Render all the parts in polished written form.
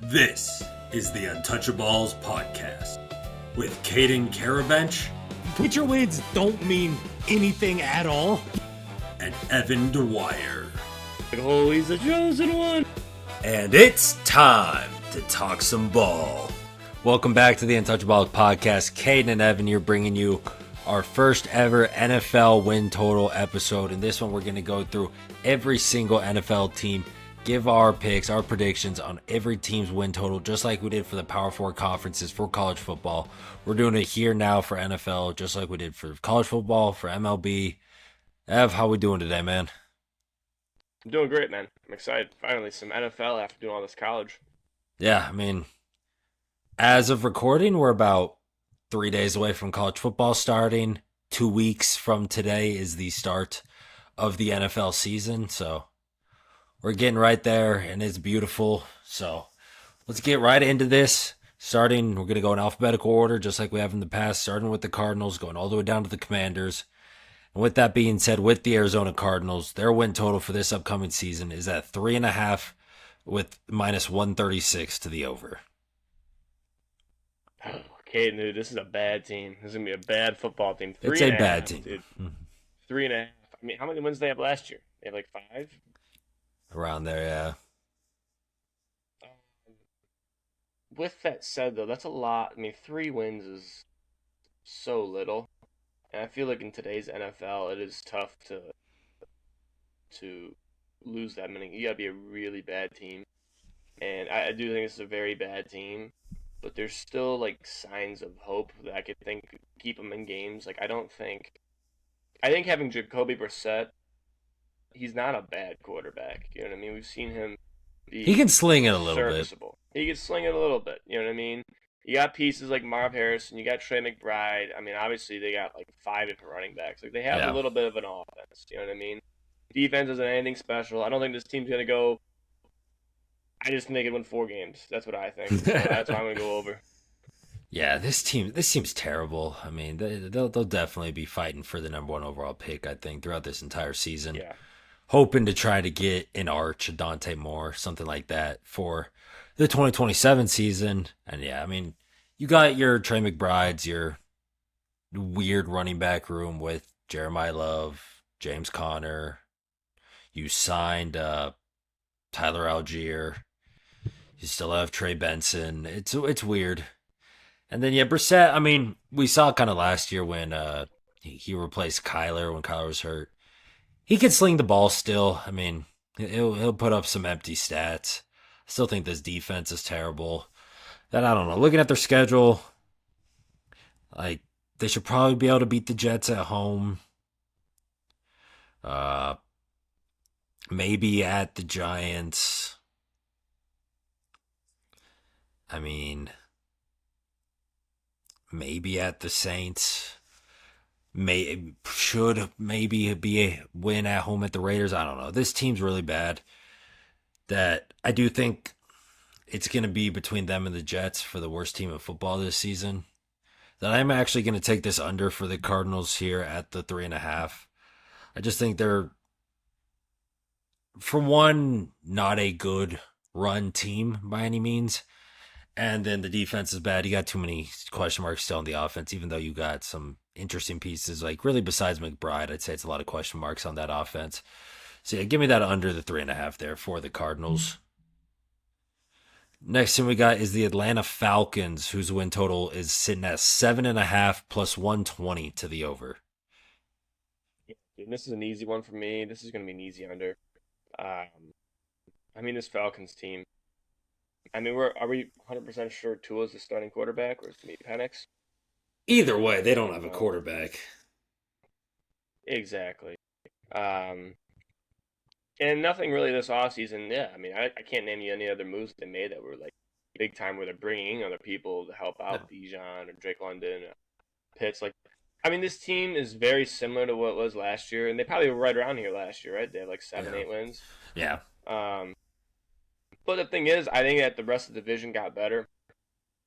This is the Untouchaballs podcast with Caden Carabench Preacher wins don't mean anything at all. and Evan Dwyer. Oh, he's the chosen one. And it's time to talk some ball. Welcome back to the Untouchaballs podcast. Caden and Evan here bringing you our first ever NFL win total episode. In this one, we're going to go through every single NFL team, give our picks, our predictions on every team's win total, just like we did for the Power 4 conferences for college football. We're doing it here now for NFL, just like we did for college football, for MLB. Ev, how we doing today, man? I'm doing great, man. I'm excited. Finally, some NFL after doing all this college. Yeah, I mean, as of recording, we're about 3 days away from college football starting. 2 weeks from today is the start of the NFL season. So we're getting right there, and it's beautiful. So let's get right into this. We're going to go in alphabetical order, just like we have in the past, starting with the Cardinals, going all the way down to the Commanders. And with that being said, with the Arizona Cardinals, their win total for this upcoming season is at 3.5 with minus 136 to the over. Okay, dude, this is a bad team. This is going to be a bad football team. It's a bad team. Dude. 3.5. I mean, how many wins did they have last year? They have like 5? Around there, yeah. With that said, though, that's a lot. I mean, 3 wins is so little. And I feel like in today's NFL, it is tough to lose that many. You got to be a really bad team. And I do think this is a very bad team. But there's still like signs of hope that I could think keep them in games. Like I think having Jacoby Brissett, he's not a bad quarterback. You know what I mean? We've seen him be He can sling it a little bit. serviceable. He can sling it a little bit. You know what I mean? You got pieces like Marv Harrison. You got Trey McBride. I mean, obviously they got like 5 different running backs. Like they have Yeah. a little bit of an offense. You know what I mean? Defense isn't anything special. I don't think this team's gonna go. I just think they could win 4 games. That's what I think. So that's why I'm gonna go over. Yeah, this team's terrible. I mean, they'll definitely be fighting for the number 1 overall pick, I think, throughout this entire season. Yeah. Hoping to try to get an Arch, a Dante Moore, something like that for the 2027 season. And yeah, I mean, you got your Trey McBrides, your weird running back room with Jeremiah Love, James Conner. You signed Tyler Algier. You still have Trey Benson. It's weird. And then yeah, Brissett. I mean, we saw kind of last year when he replaced Kyler when Kyler was hurt. He can sling the ball still. I mean, he'll put up some empty stats. I still think this defense is terrible. Then I don't know. Looking at their schedule, like they should probably be able to beat the Jets at home. Maybe at the Giants. I mean, maybe at the Saints. Should maybe be a win at home at the Raiders. I don't know. This team's really bad. That I do think it's going to be between them and the Jets for the worst team of football this season. That I'm actually going to take this under for the Cardinals here at the 3.5. I just think they're, for one, not a good run team by any means. And then the defense is bad. You got too many question marks still on the offense, even though you got some interesting pieces. Like, really, besides McBride, I'd say it's a lot of question marks on that offense. So, yeah, give me that under the 3.5 there for the Cardinals. Next thing we got is the Atlanta Falcons, whose win total is sitting at 7.5 plus 120 to the over. Dude, this is an easy one for me. This is going to be an easy under. I mean, this Falcons team. I mean, are we 100% sure Tua's the starting quarterback, or is it going to be Penix? Either way, they don't have a quarterback. Exactly. And nothing really this offseason. Yeah, I mean, I can't name you any other moves they made that were like big time where they're bringing in other people to help out Bijan or Drake London, Pitts. Like, I mean, this team is very similar to what it was last year, and they probably were right around here last year, right? They had like 7-8 wins. Yeah. But the thing is, I think that the rest of the division got better.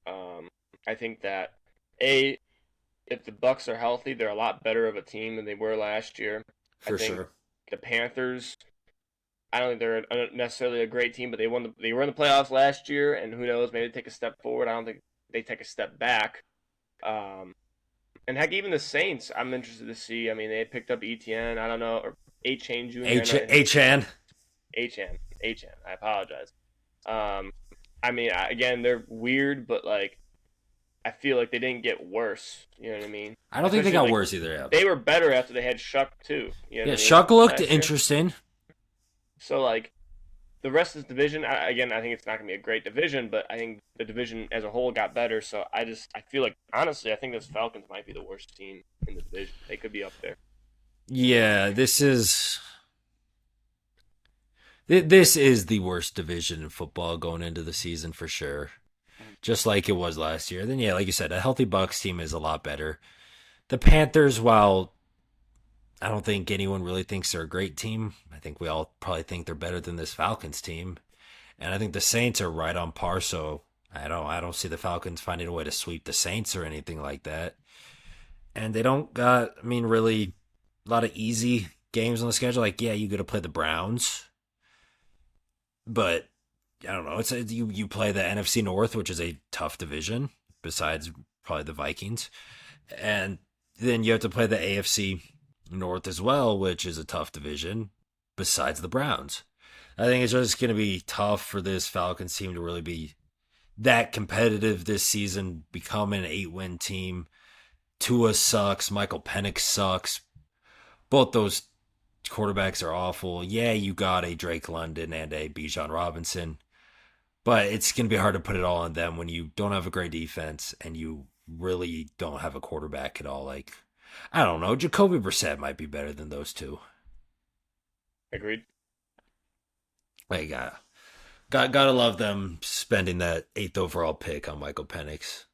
I think that if the Bucks are healthy, they're a lot better of a team than they were last year. For I think sure. the Panthers I don't think they're necessarily a great team, but they were in the playoffs last year, and who knows, maybe they take a step forward. I don't think they take a step back. And heck, even the Saints, I'm interested to see. I mean, they picked up ETN. I don't know, or A-Chain Jr. H-N. H-N. I apologize. I mean, again, they're weird, but like, I feel like they didn't get worse. You know what I mean? I don't think they got worse either. Yeah. They were better after they had Shuck too. You know Yeah, what I mean? Shuck looked interesting. So like, the rest of this division, I think it's not going to be a great division, but I think the division as a whole got better. So I feel like, honestly, I think this Falcons might be the worst team in the division. They could be up there. Yeah, this is the worst division in football going into the season for sure. Just like it was last year. Then, yeah, like you said, a healthy Bucs team is a lot better. The Panthers, while I don't think anyone really thinks they're a great team, I think we all probably think they're better than this Falcons team. And I think the Saints are right on par, so I don't see the Falcons finding a way to sweep the Saints or anything like that. And they don't got, I mean, really a lot of easy games on the schedule. Like, yeah, you got to play the Browns. But I don't know. You play the NFC North, which is a tough division, besides probably the Vikings, and then you have to play the AFC North as well, which is a tough division, besides the Browns. I think it's just going to be tough for this Falcons team to really be that competitive this season, become an 8-win team. Tua sucks. Michael Penix sucks. Both those quarterbacks are awful. Yeah, you got a Drake London and a Bijan Robinson. But it's going to be hard to put it all on them when you don't have a great defense and you really don't have a quarterback at all. Like, I don't know. Jacoby Brissett might be better than those two. Agreed. Like, gotta love them spending that 8th overall pick on Michael Penix.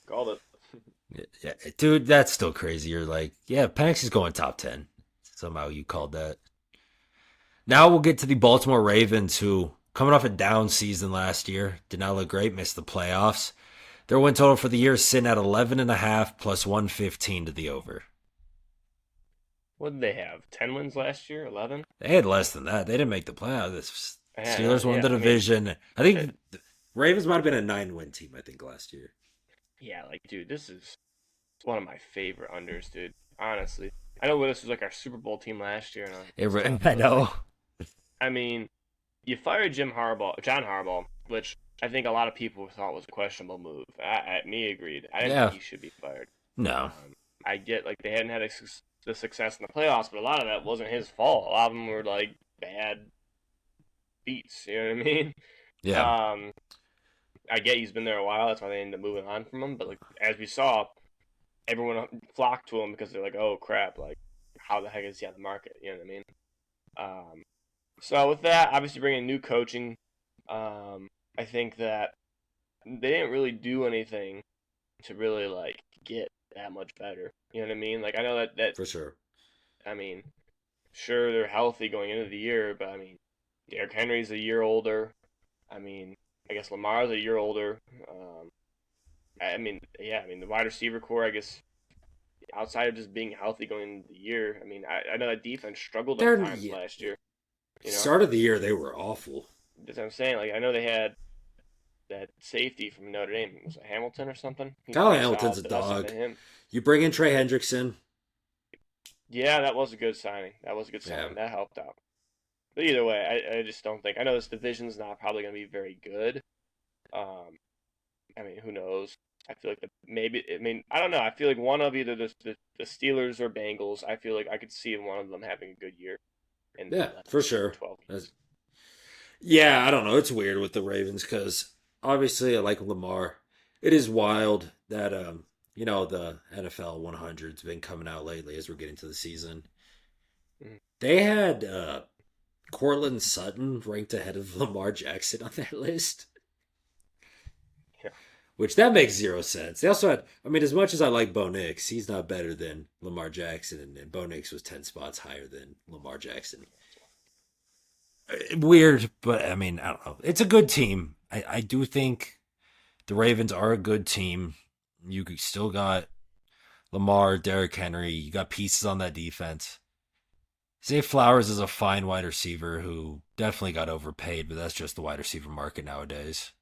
Called it. Yeah, dude, that's still crazy. You're like, yeah, Penix is going top 10. Somehow you called that. Now we'll get to the Baltimore Ravens, who, coming off a down season last year, did not look great, missed the playoffs. Their win total for the year is sitting at 11.5 plus 115 to the over. What did they have? 10 wins last year? 11? They had less than that. They didn't make the playoffs. The Steelers won the division. I think the Ravens might have been a 9-win team, I think, last year. Yeah, like, dude, this is one of my favorite unders, dude. Honestly. I know this was like our Super Bowl team last year. I know. I mean, you fired John Harbaugh, which I think a lot of people thought was a questionable move. Me agreed. I didn't think he should be fired. No. I get, like, they hadn't had the success in the playoffs, but a lot of that wasn't his fault. A lot of them were, like, bad beats, you know what I mean? Yeah. I get he's been there a while. That's why they ended up moving on from him. But, like, as we saw, everyone flocked to him because they're like, oh, crap, like, how the heck is he on the market? You know what I mean? So with that, obviously bringing new coaching, I think that they didn't really do anything to really, like, get that much better. You know what I mean? Like, I know that for sure. I mean, sure, they're healthy going into the year, but I mean, Derrick Henry's a year older. I mean, I guess Lamar's a year older. I mean, the wide receiver core, I guess, outside of just being healthy going into the year, I mean, I know that defense struggled at times last year. You know? Start of the year, they were awful. That's what I'm saying. Like, I know they had that safety from Notre Dame. Was it Hamilton or something? Kyle Hamilton's a dog. You bring in Trey Hendrickson. Yeah, that was a good signing. Yeah. That helped out. But either way, I just don't think. I know this division's not probably going to be very good. I mean, who knows? I feel like I don't know. I feel like one of either the Steelers or Bengals, I feel like I could see one of them having a good year. For sure. 12 yeah, I don't know. It's weird with the Ravens because obviously I like Lamar. It is wild that the NFL 100's been coming out lately as we're getting to the season. Mm-hmm. They had Cortland Sutton ranked ahead of Lamar Jackson on that list. Yeah. Which that makes zero sense. They also had, I mean, as much as I like Bo Nix, he's not better than Lamar Jackson, and Bo Nix was 10 spots higher than Lamar Jackson. Weird, but I mean, I don't know. It's a good team. I do think the Ravens are a good team. You still got Lamar, Derrick Henry. You got pieces on that defense. Zay Flowers is a fine wide receiver who definitely got overpaid, but that's just the wide receiver market nowadays.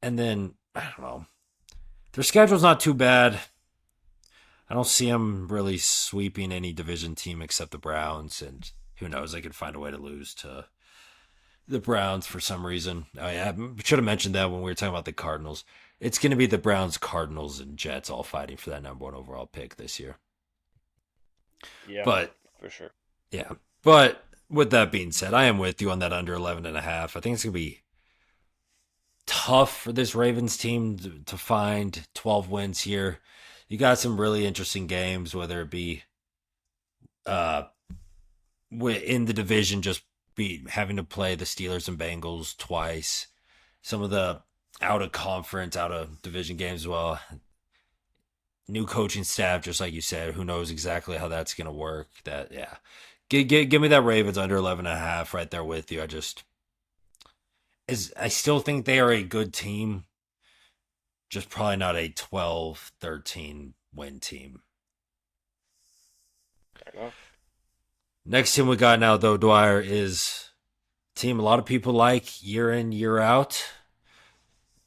And then, I don't know. Their schedule's not too bad. I don't see them really sweeping any division team except the Browns, and who knows, they could find a way to lose to the Browns for some reason. I should have mentioned that when we were talking about the Cardinals. It's going to be the Browns, Cardinals, and Jets all fighting for that number one overall pick this year. Yeah, But for sure. yeah, but with that being said, I am with you on that under 11.5. I think it's going to be tough for this Ravens team to find 12 wins here. You got some really interesting games, whether it be uh in the division, just be having to play the Steelers and Bengals twice. Some of the out of conference, out of division games as well. New coaching staff, just like you said, who knows exactly how that's going to work. That, yeah. Give me that Ravens under 11.5 right there with you. I still think they are a good team, just probably not a 12, 13 win team. Fair enough. Next team we got now, though, Dwyer, is a team a lot of people like year in, year out.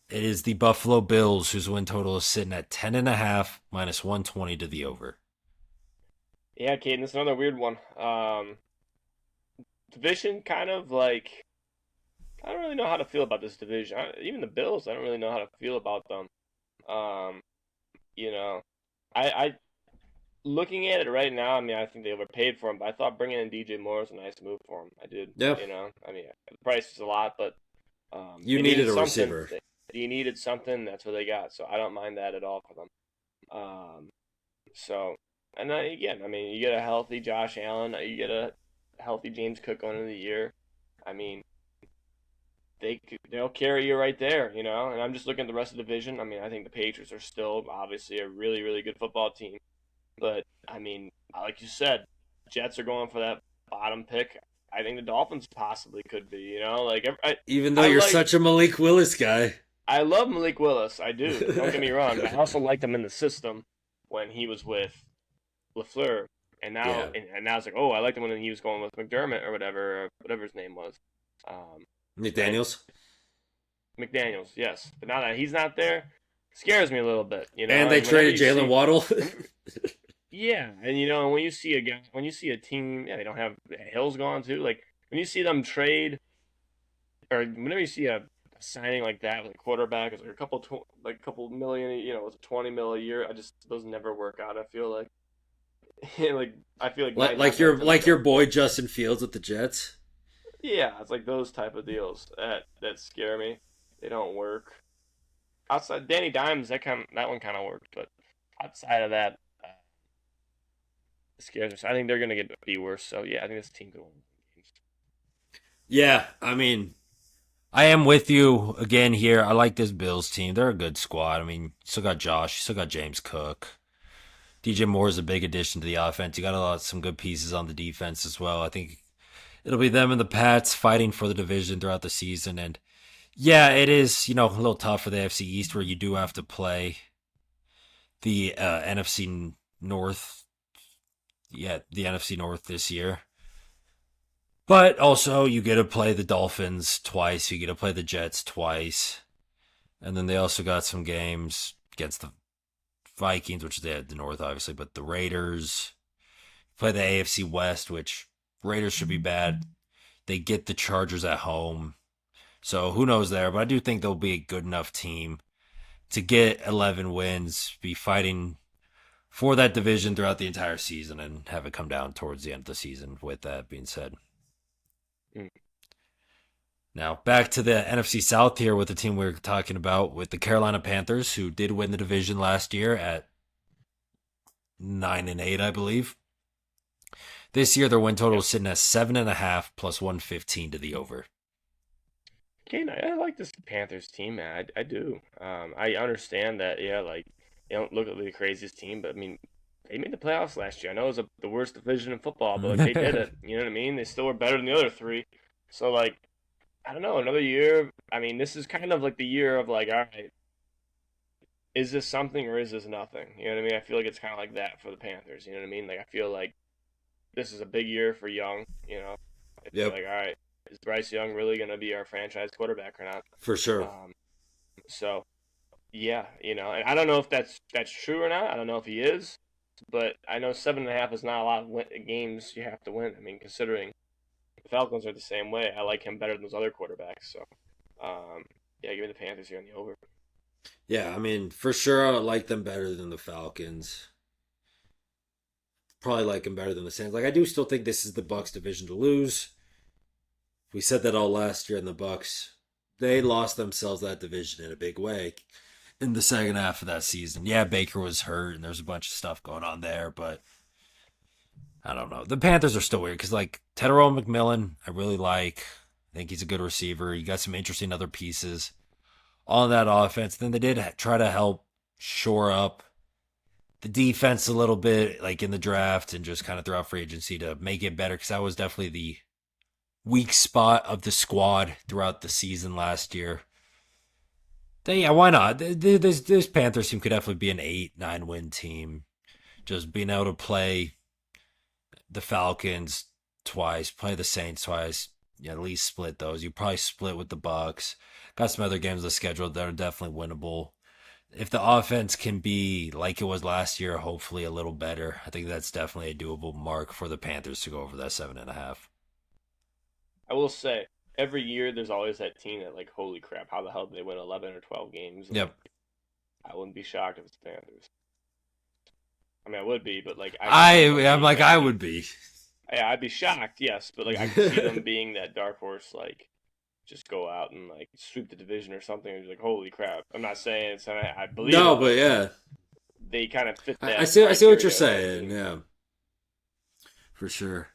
It is the Buffalo Bills, whose win total is sitting at 10.5 minus 120 to the over. Yeah, Caden, this is another weird one. Division kind of like I don't really know how to feel about this division. Even the Bills, I don't really know how to feel about them. Um, you know, I looking at it right now, I mean, I think they overpaid for him, but I thought bringing in DJ Moore was a nice move for him. I did. Yeah. I mean, the price is a lot, but You they needed a something. receiver. They needed something. That's what they got. So I don't mind that at all for them. Um, so and then again, I mean, you get a healthy Josh Allen, you get a healthy James Cook going into the year. I mean, they'll carry you right there, you know. And I'm just looking at the rest of the division. I mean, I think the Patriots are still obviously a really really good football team, but I mean, like you said, Jets are going for that bottom pick. I think the Dolphins possibly could be, you know, like Even though I you're like such a Malik Willis guy. I love Malik Willis, I do. Don't get me wrong, but I also liked him in the system when he was with LaFleur, and now Yeah. and now it's like, oh, I liked him when he was going with McDermott or whatever his name was. And McDaniels. McDaniels, yes. But now that he's not there, it scares me a little bit, you know. And they traded Jalen Waddle. Yeah, and you know, when you see a team, yeah, they don't have Hill's gone too. Like when you see them trade, or whenever you see a signing like that with a quarterback, it's like a couple million, you know, it's 20 mil a year. Those never work out. I feel like, like I feel like your boy Justin Fields with the Jets. yeah, it's like those type of deals that scare me. They don't work. Outside Danny Dimes, that one kind of worked, but outside of that, it scares me. So I think they're gonna be worse. So yeah, I think this team could win games. Yeah, I mean, I am with you again here. I like this Bills team. They're a good squad. I mean, you still got Josh, you still got James Cook. DJ Moore is a big addition to the offense. You got some good pieces on the defense as well. I think it'll be them and the Pats fighting for the division throughout the season. And yeah, it is, a little tough for the AFC East where you do have to play the NFC North. Yeah, the NFC North this year. But also, you get to play the Dolphins twice. You get to play the Jets twice. And then they also got some games against the Vikings, which they had the North, obviously, but the Raiders. Play the AFC West, which Raiders should be bad. They get the Chargers at home. So who knows there, but I do think they'll be a good enough team to get 11 wins, be fighting for that division throughout the entire season, and have it come down towards the end of the season, with that being said. Mm. Now, back to the NFC South here with the team we were talking about, with the Carolina Panthers, who did win the division last year at 9-8, I believe. This year, their win total is sitting at 7.5 plus 115 to the over. Kane, I like this Panthers team, man. I do. I understand that, yeah, like they don't look like the craziest team, but I mean, they made the playoffs last year. I know it was the worst division in football, but like they did it. You know what I mean? They still were better than the other three. So like, I don't know, another year. I mean, this is kind of like the year of like, all right, is this something or is this nothing? You know what I mean? I feel like it's kind of like that for the Panthers. You know what I mean? Like I feel like this is a big year for Young. It's Yep, like, all right, is Bryce Young really going to be our franchise quarterback or not? for sure. Um, so yeah, and I don't know if that's true or not. I don't know if he is, but I know 7.5 is not a lot of games you have to win. I mean, considering the Falcons are the same way, I like him better than those other quarterbacks. So, yeah, give me the Panthers here on the over. Yeah, I mean, for sure, I like them better than the Falcons. Probably like them better than the Saints. Like, I do still think this is the Bucks division to lose. We said that all last year, in the Bucks, they lost themselves that division in a big way in the second half of that season. Yeah, Baker was hurt, and there's a bunch of stuff going on there, but I don't know. The Panthers are still weird because, like, Tedero McMillan, I really like. I think he's a good receiver. You got some interesting other pieces on that offense. Then they did try to help shore up the defense a little bit, like in the draft and just kind of throughout free agency to make it better, because that was definitely the weak spot of the squad throughout the season last year. Then, yeah, why not? This Panthers team could definitely be an 8-9 win team. Just being able to play the Falcons twice, play the Saints twice, yeah, at least split those. You probably split with the Bucks. Got some other games on the schedule that are definitely winnable. If the offense can be like it was last year, hopefully a little better, I think that's definitely a doable mark for the Panthers to go over that 7.5. I will say, every year there's always that team that, like, holy crap, how the hell did they win 11 or 12 games? Yep. I wouldn't be shocked if it's the Panthers. I mean, I would be, but like I'm like I would be. Yeah, I'd be shocked, yes, but like I could see them being that dark horse, like just go out and like sweep the division or something, and be like, holy crap! I'm not saying it's I believe No, it, but yeah, they kind of fit that. I see what you're criteria, saying. Yeah, for sure.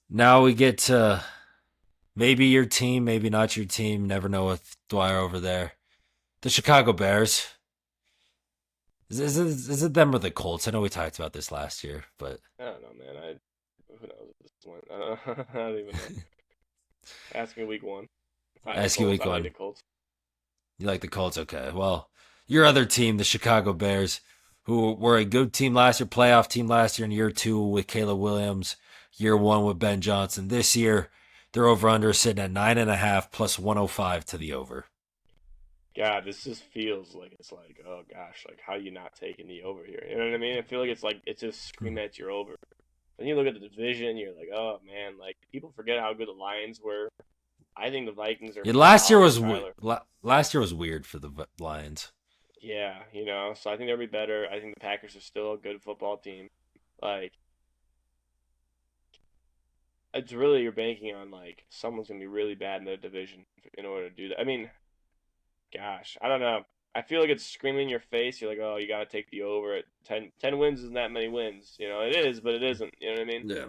Now we get to maybe your team, maybe not your team. Never know with Dwyer over there. The Chicago Bears. Is it them or the Colts? I know we talked about this last year, but I don't know, man. Who knows at this point? I don't even know. Ask me week one. Ask you week I one. like the Colts. You like the Colts? Okay. Well, your other team, the Chicago Bears, who were a good team last year, playoff team last year in year 2 with Caleb Williams, year 1 with Ben Johnson. This year, their over-under is sitting at 9.5 plus 105 to the over. God, this just feels like it's like, oh gosh, like how you not taking the over here? You know what I mean? I feel like it's like it's just screaming at your over. When you look at the division, you're like, oh man, like people forget how good the Lions were. I think the Vikings are. Yeah, last year was weird for the Lions. Yeah, so I think they'll be better. I think the Packers are still a good football team. Like, it's really you're banking on like someone's gonna be really bad in the division in order to do that. I mean, gosh, I don't know. I feel like it's screaming in your face. You're like, oh, you got to take the over at 10 wins isn't that many wins. It is, but it isn't. You know what I mean? Yeah.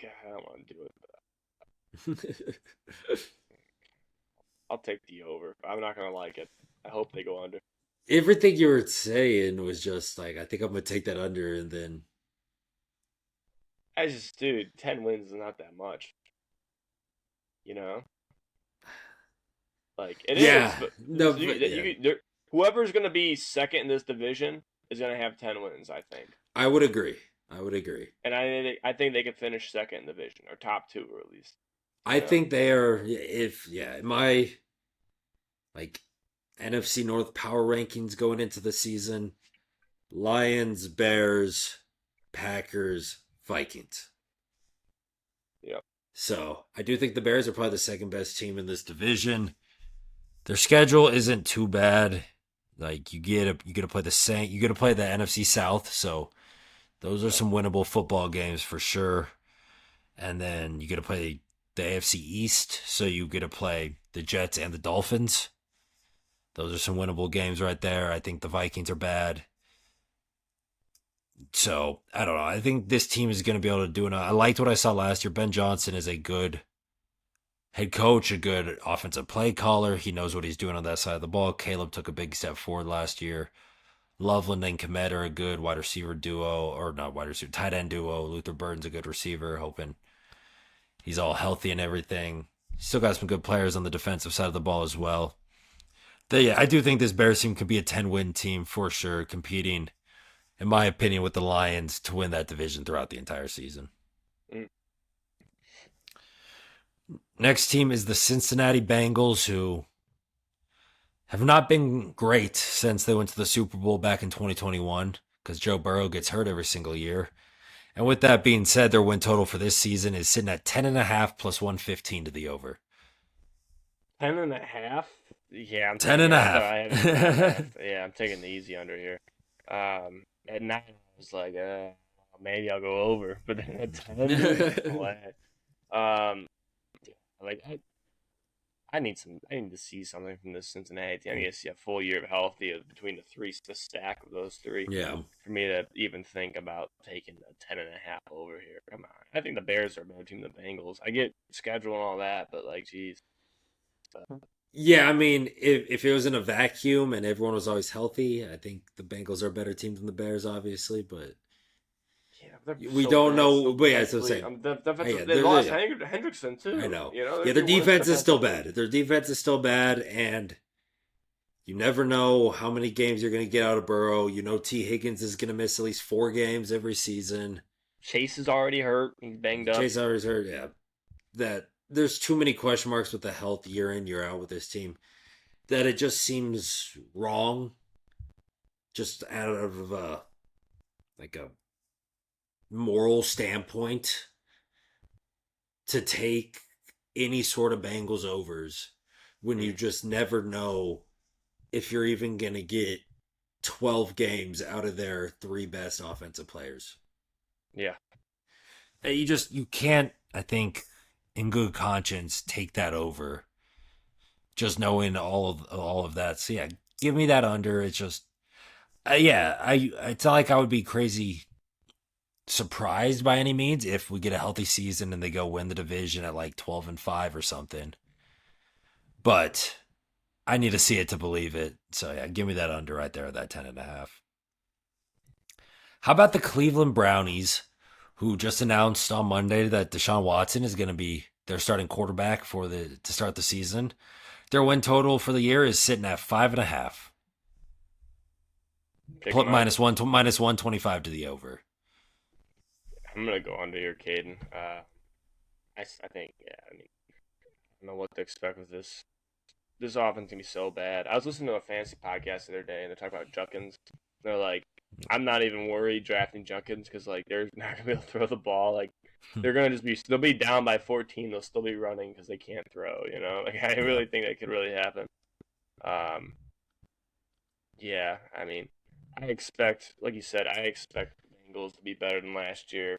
God, I don't want to do it. I'll take the over. I'm not going to like it. I hope they go under. Everything you were saying was just like, I think I'm going to take that under, and then. Dude, 10 wins is not that much. Like, it is. But no, whoever's going to be second in this division is going to have 10 wins, I think. I would agree. And I think they could finish second in the division, or top 2, or at least. I think they are, my, like, NFC North power rankings going into the season, Lions, Bears, Packers, Vikings. Yep. So, I do think the Bears are probably the second best team in this division. Their schedule isn't too bad. Like, you get to play the Saints, you get to play the NFC South, so those are some winnable football games for sure. And then you get to play the AFC East, so you get to play the Jets and the Dolphins. Those are some winnable games right there. I think the Vikings are bad. So, I don't know. I think this team is going to be able to do it. I liked what I saw last year. Ben Johnson is a good head coach, a good offensive play caller. He knows what he's doing on that side of the ball. Caleb took a big step forward last year. Loveland and Kmet are a good wide receiver duo, or not wide receiver, tight end duo. Luther Burden's a good receiver, hoping he's all healthy and everything. Still got some good players on the defensive side of the ball as well. But yeah, I do think this Bears team could be a 10-win team for sure, competing in my opinion, with the Lions to win that division throughout the entire season. Mm. Next team is the Cincinnati Bengals, who have not been great since they went to the Super Bowl back in 2021 because Joe Burrow gets hurt every single year. And with that being said, their win total for this season is sitting at 10.5 plus 115 to the over. 10.5? Yeah, I'm 10.5. Yeah, I'm taking the easy under here. At 9, I was like, maybe I'll go over, but then at 10, no way. Like I need to see something from this Cincinnati team. I need to see a full year of healthy between the stack of those three. Yeah. For me to even think about taking a 10.5 over here. Come on. I think the Bears are a better team than the Bengals. I get schedule and all that, but like, geez. Yeah, I mean, if it was in a vacuum and everyone was always healthy, I think the Bengals are a better team than the Bears, obviously, but we don't know. But yeah, that's what I'm saying. They lost Hendrickson too. I know. You know, yeah, their defense is still bad. Their defense is still bad, and you never know how many games you're going to get out of Burrow. You know, T. Higgins is going to miss at least 4 games every season. Chase is already hurt. He's banged up. Chase already hurt. Yeah, that there's too many question marks with the health year in year out with this team that it just seems wrong. Just out of a moral standpoint to take any sort of Bengals overs when you just never know if you're even going to get 12 games out of their 3 best offensive players. Yeah. You can't, I think, in good conscience, take that over. Just knowing all of that. So yeah, give me that under. It's just, it's not like I would be crazy surprised by any means if we get a healthy season and they go win the division at like 12-5 or something. But I need to see it to believe it. So yeah, give me that under right there, that 10.5. How about the Cleveland Brownies, who just announced on Monday that Deshaun Watson is going to be their starting quarterback to start the season? Their win total for the year is sitting at 5.5. Minus 125 to the over. I'm gonna go under here, Caden. I think, I mean, I don't know what to expect with this. This offense can be so bad. I was listening to a fantasy podcast the other day, and they're talking about Junkins. They're like, I'm not even worried drafting Junkins because like they're not gonna be able to throw the ball. Like they're gonna they'll be down by 14. They'll still be running because they can't throw. You know, like I really think that could really happen. Yeah, I mean, I expect, like you said, I expect the Bengals to be better than last year.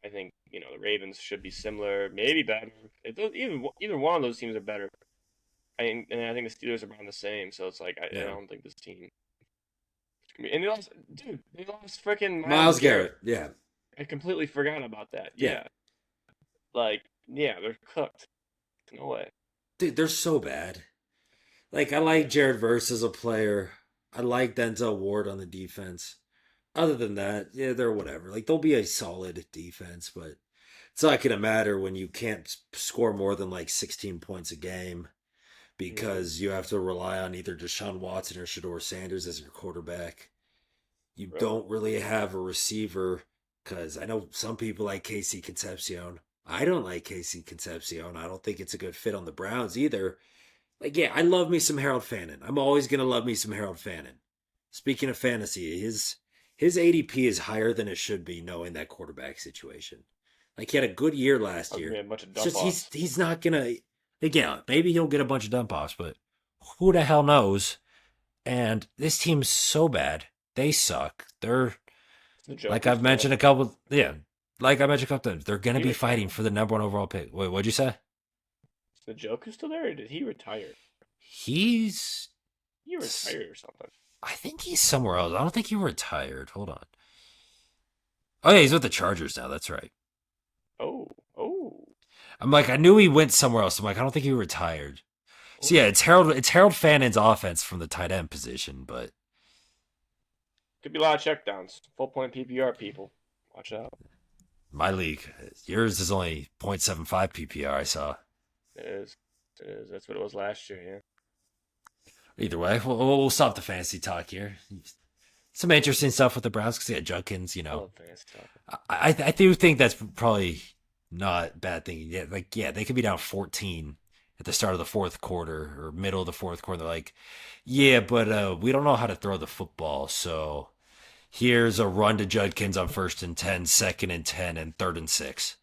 I think the Ravens should be similar, maybe better. Either one of those teams are better. And I think the Steelers are around the same. So it's like I don't think this team. And they lost freaking Myles Garrett. Yeah, I completely forgot about that. Yeah. They're cooked. No way. Dude, they're so bad. Like, I like Jared Verse as a player. I like Denzel Ward on the defense. Other than that, yeah, they're whatever. Like, they'll be a solid defense, but it's not going to matter when you can't score more than like 16 points a game because you have to rely on either Deshaun Watson or Shedeur Sanders as your quarterback. You don't really have a receiver because I know some people like Casey Concepcion. I don't like Casey Concepcion. I don't think it's a good fit on the Browns either. Like, yeah, I love me some Harold Fannin. I'm always going to love me some Harold Fannin. Speaking of fantasy, his ADP is higher than it should be knowing that quarterback situation. Like, he had a good year last year. A bunch of dump offs. He's not going to... Again, maybe he'll get a bunch of dump offs, but who the hell knows? And this team's so bad. They suck. They're... Like I've mentioned a couple... Yeah. Like I mentioned a couple times, they're going to be fighting for the number 1 overall pick. Wait, what'd you say? Is the Joker still there, or did he retire? He retired or something. I think he's somewhere else. I don't think he retired. Hold on. Oh, yeah, he's with the Chargers now. That's right. Oh. I'm like, I knew he went somewhere else. I'm like, I don't think he retired. So, yeah, it's Harold Fannin's offense from the tight end position, but... Could be a lot of checkdowns. Full point PPR, people. Watch out. My league. Yours is only 0.75 PPR, I saw. It is. That's what it was last year, yeah. Either way, we'll stop the fantasy talk here. some interesting stuff with the Browns because they had Judkins. I love fantasy stuff. I do think that's probably not a bad thing. Yeah, they could be down 14 at the start of the fourth quarter or middle of the fourth quarter. They're like, yeah, but we don't know how to throw the football, so here's a run to Judkins on 1st and 10, 2nd and 10, and 3rd and 6.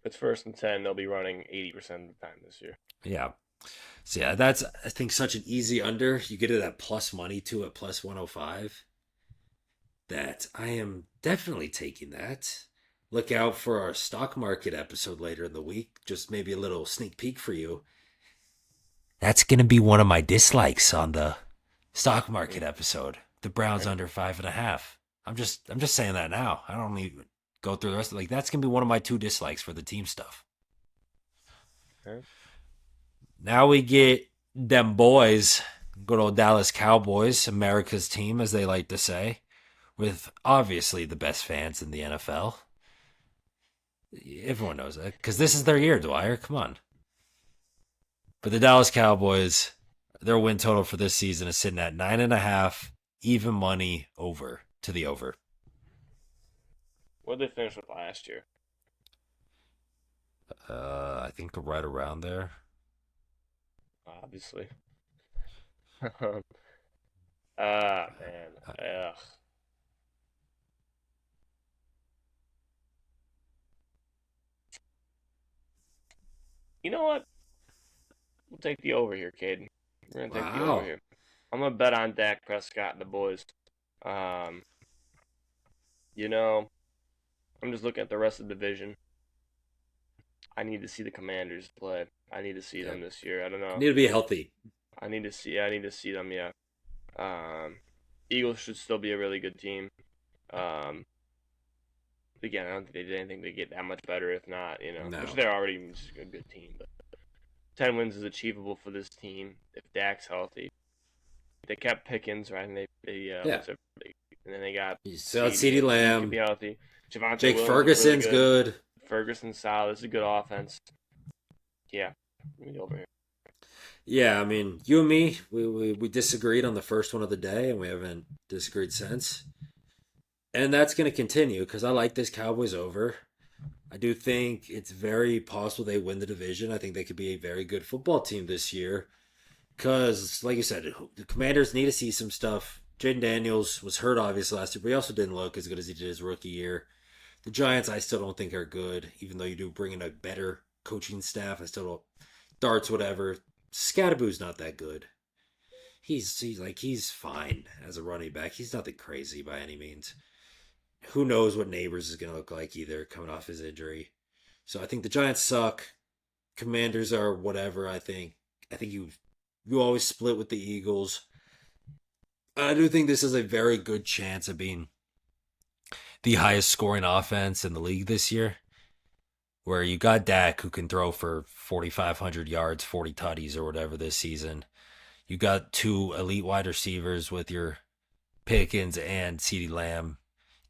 It's 1st and 10. They'll be running 80% of the time this year. Yeah. So yeah, that's I think such an easy under. You get it at plus money too at plus 105. That I am definitely taking that. Look out for our stock market episode later in the week. Just maybe a little sneak peek for you. That's gonna be one of my dislikes on the stock market episode. The Browns under 5.5. I'm just saying that now. I don't even go through the rest of it. Like that's gonna be one of my 2 dislikes for the team stuff. Okay. Now we get them boys, good old Dallas Cowboys, America's team, as they like to say, with obviously the best fans in the NFL. Everyone knows that because this is their year, Dwyer. Come on. But the Dallas Cowboys, their win total for this season is sitting at 9.5, even money over to the over. What did they finish with last year? I think right around there. Obviously. Man. Ugh. You know what? We'll take the over here, Caden. We're gonna take the over here. I'm gonna bet on Dak Prescott and the boys. You know, I'm just looking at the rest of the division. I need to see the Commanders play. I need to see them this year. I don't know. Need to be healthy. I need to see them. Yeah. Eagles should still be a really good team. Again, I don't think they did anything to get that much better. If not, No. which they're already just a good team. But 10 wins is achievable for this team if Dak's healthy. They kept Pickens, right? And and then they got CeeDee Lamb. Be healthy. Jake Williams Ferguson's really good. Ferguson's solid. This is a good offense. Yeah, let me over here. Yeah, I mean, you and me, we disagreed on the first one of the day, and we haven't disagreed since. And that's going to continue because I like this Cowboys over. I do think it's very possible they win the division. I think they could be a very good football team this year because, like you said, the Commanders need to see some stuff. Jaden Daniels was hurt, obviously, last year, but he also didn't look as good as he did his rookie year. The Giants, I still don't think are good, even though you do bring in a better coaching staff. I still don't. Darts, whatever. Scatterboo's not that good. He's fine as a running back. He's nothing crazy by any means. Who knows what Neighbors is going to look like either coming off his injury. So I think the Giants suck. Commanders are whatever, I think. I think you always split with the Eagles. I do think this is a very good chance of being the highest scoring offense in the league this year. Where you got Dak who can throw for 4,500 yards, 40 tutties or whatever this season. You got 2 elite wide receivers with your Pickens and CeeDee Lamb.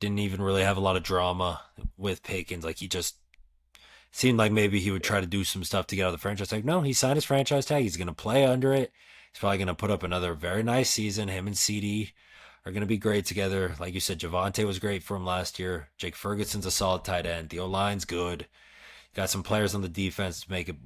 Didn't even really have a lot of drama with Pickens. Like, he just seemed like maybe he would try to do some stuff to get out of the franchise. Like, no, he signed his franchise tag. He's going to play under it. He's probably going to put up another very nice season. Him and CD are going to be great together. Like you said, Javonte was great for him last year. Jake Ferguson's a solid tight end. The O-line's good. Got some players on the defense to make it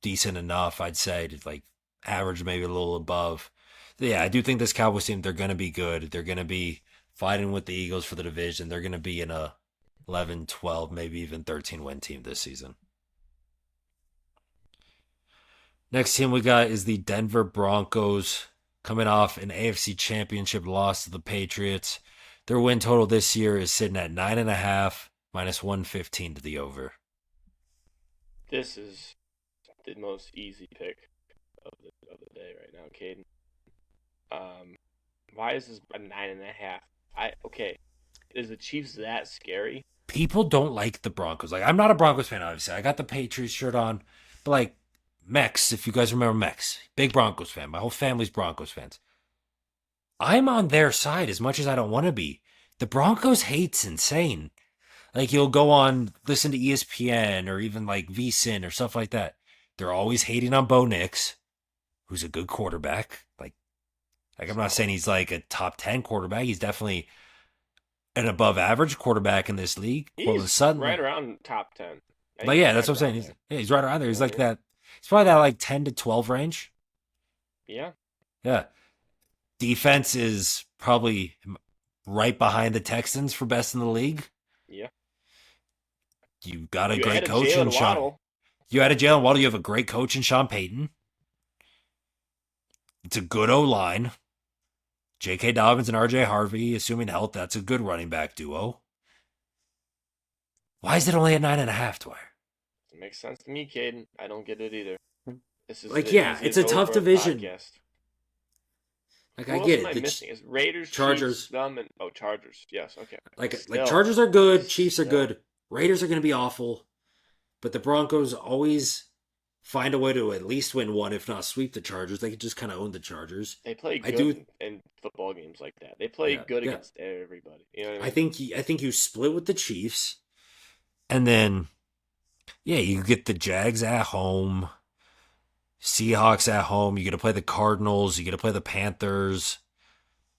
decent enough, I'd say, to like average maybe a little above. So yeah, I do think this Cowboys team, they're going to be good. They're going to be fighting with the Eagles for the division. They're going to be in a 11, 12, maybe even 13 win team this season. Next team we got is the Denver Broncos, coming off an AFC Championship loss to the Patriots. Their win total this year is sitting at 9.5, minus 115 to the over. This is the most easy pick of the day right now, Caden. Why is this a 9.5? Okay, is the Chiefs that scary? People don't like the Broncos. Like, I'm not a Broncos fan, obviously. I got the Patriots shirt on, but like Mex, if you guys remember Mex, big Broncos fan. My whole family's Broncos fans. I'm on their side as much as I don't want to be. The Broncos hate's insane. Like, you'll go on, listen to ESPN or even like VSiN or stuff like that. They're always hating on Bo Nix, who's a good quarterback. Like I'm not saying he's like a top 10 quarterback. He's definitely an above average quarterback in this league. Cortland He's Sutton. right around top 10. But yeah, that's what I'm saying. He's right around there. He's like that. He's probably that like 10 to 12 range. Yeah. Yeah. Defense is probably right behind the Texans for best in the league. Yeah. You got a great coach in Sean. Waddle. You had a Jalen Waddle. You have a great coach in Sean Payton. It's a good O-line. J.K. Dobbins and R.J. Harvey, assuming health, that's a good running back duo. Why is it only at 9.5, Dwyer? It makes sense to me, Caden. I don't get it either. It's a tough division. Podcast. Like, Who I get else it. am I missing? Is Raiders, Chargers. Chiefs, them, and Chargers. Yes, okay. Like Chargers are good, Chiefs are good, Raiders are going to be awful, but the Broncos always find a way to at least win one, if not sweep the Chargers. They can just kind of own the Chargers. They play good in football games like that. They play good against everybody. You know what I mean? I think you split with the Chiefs, and then you get the Jags at home. Seahawks at home. You get to play the Cardinals. You get to play the Panthers.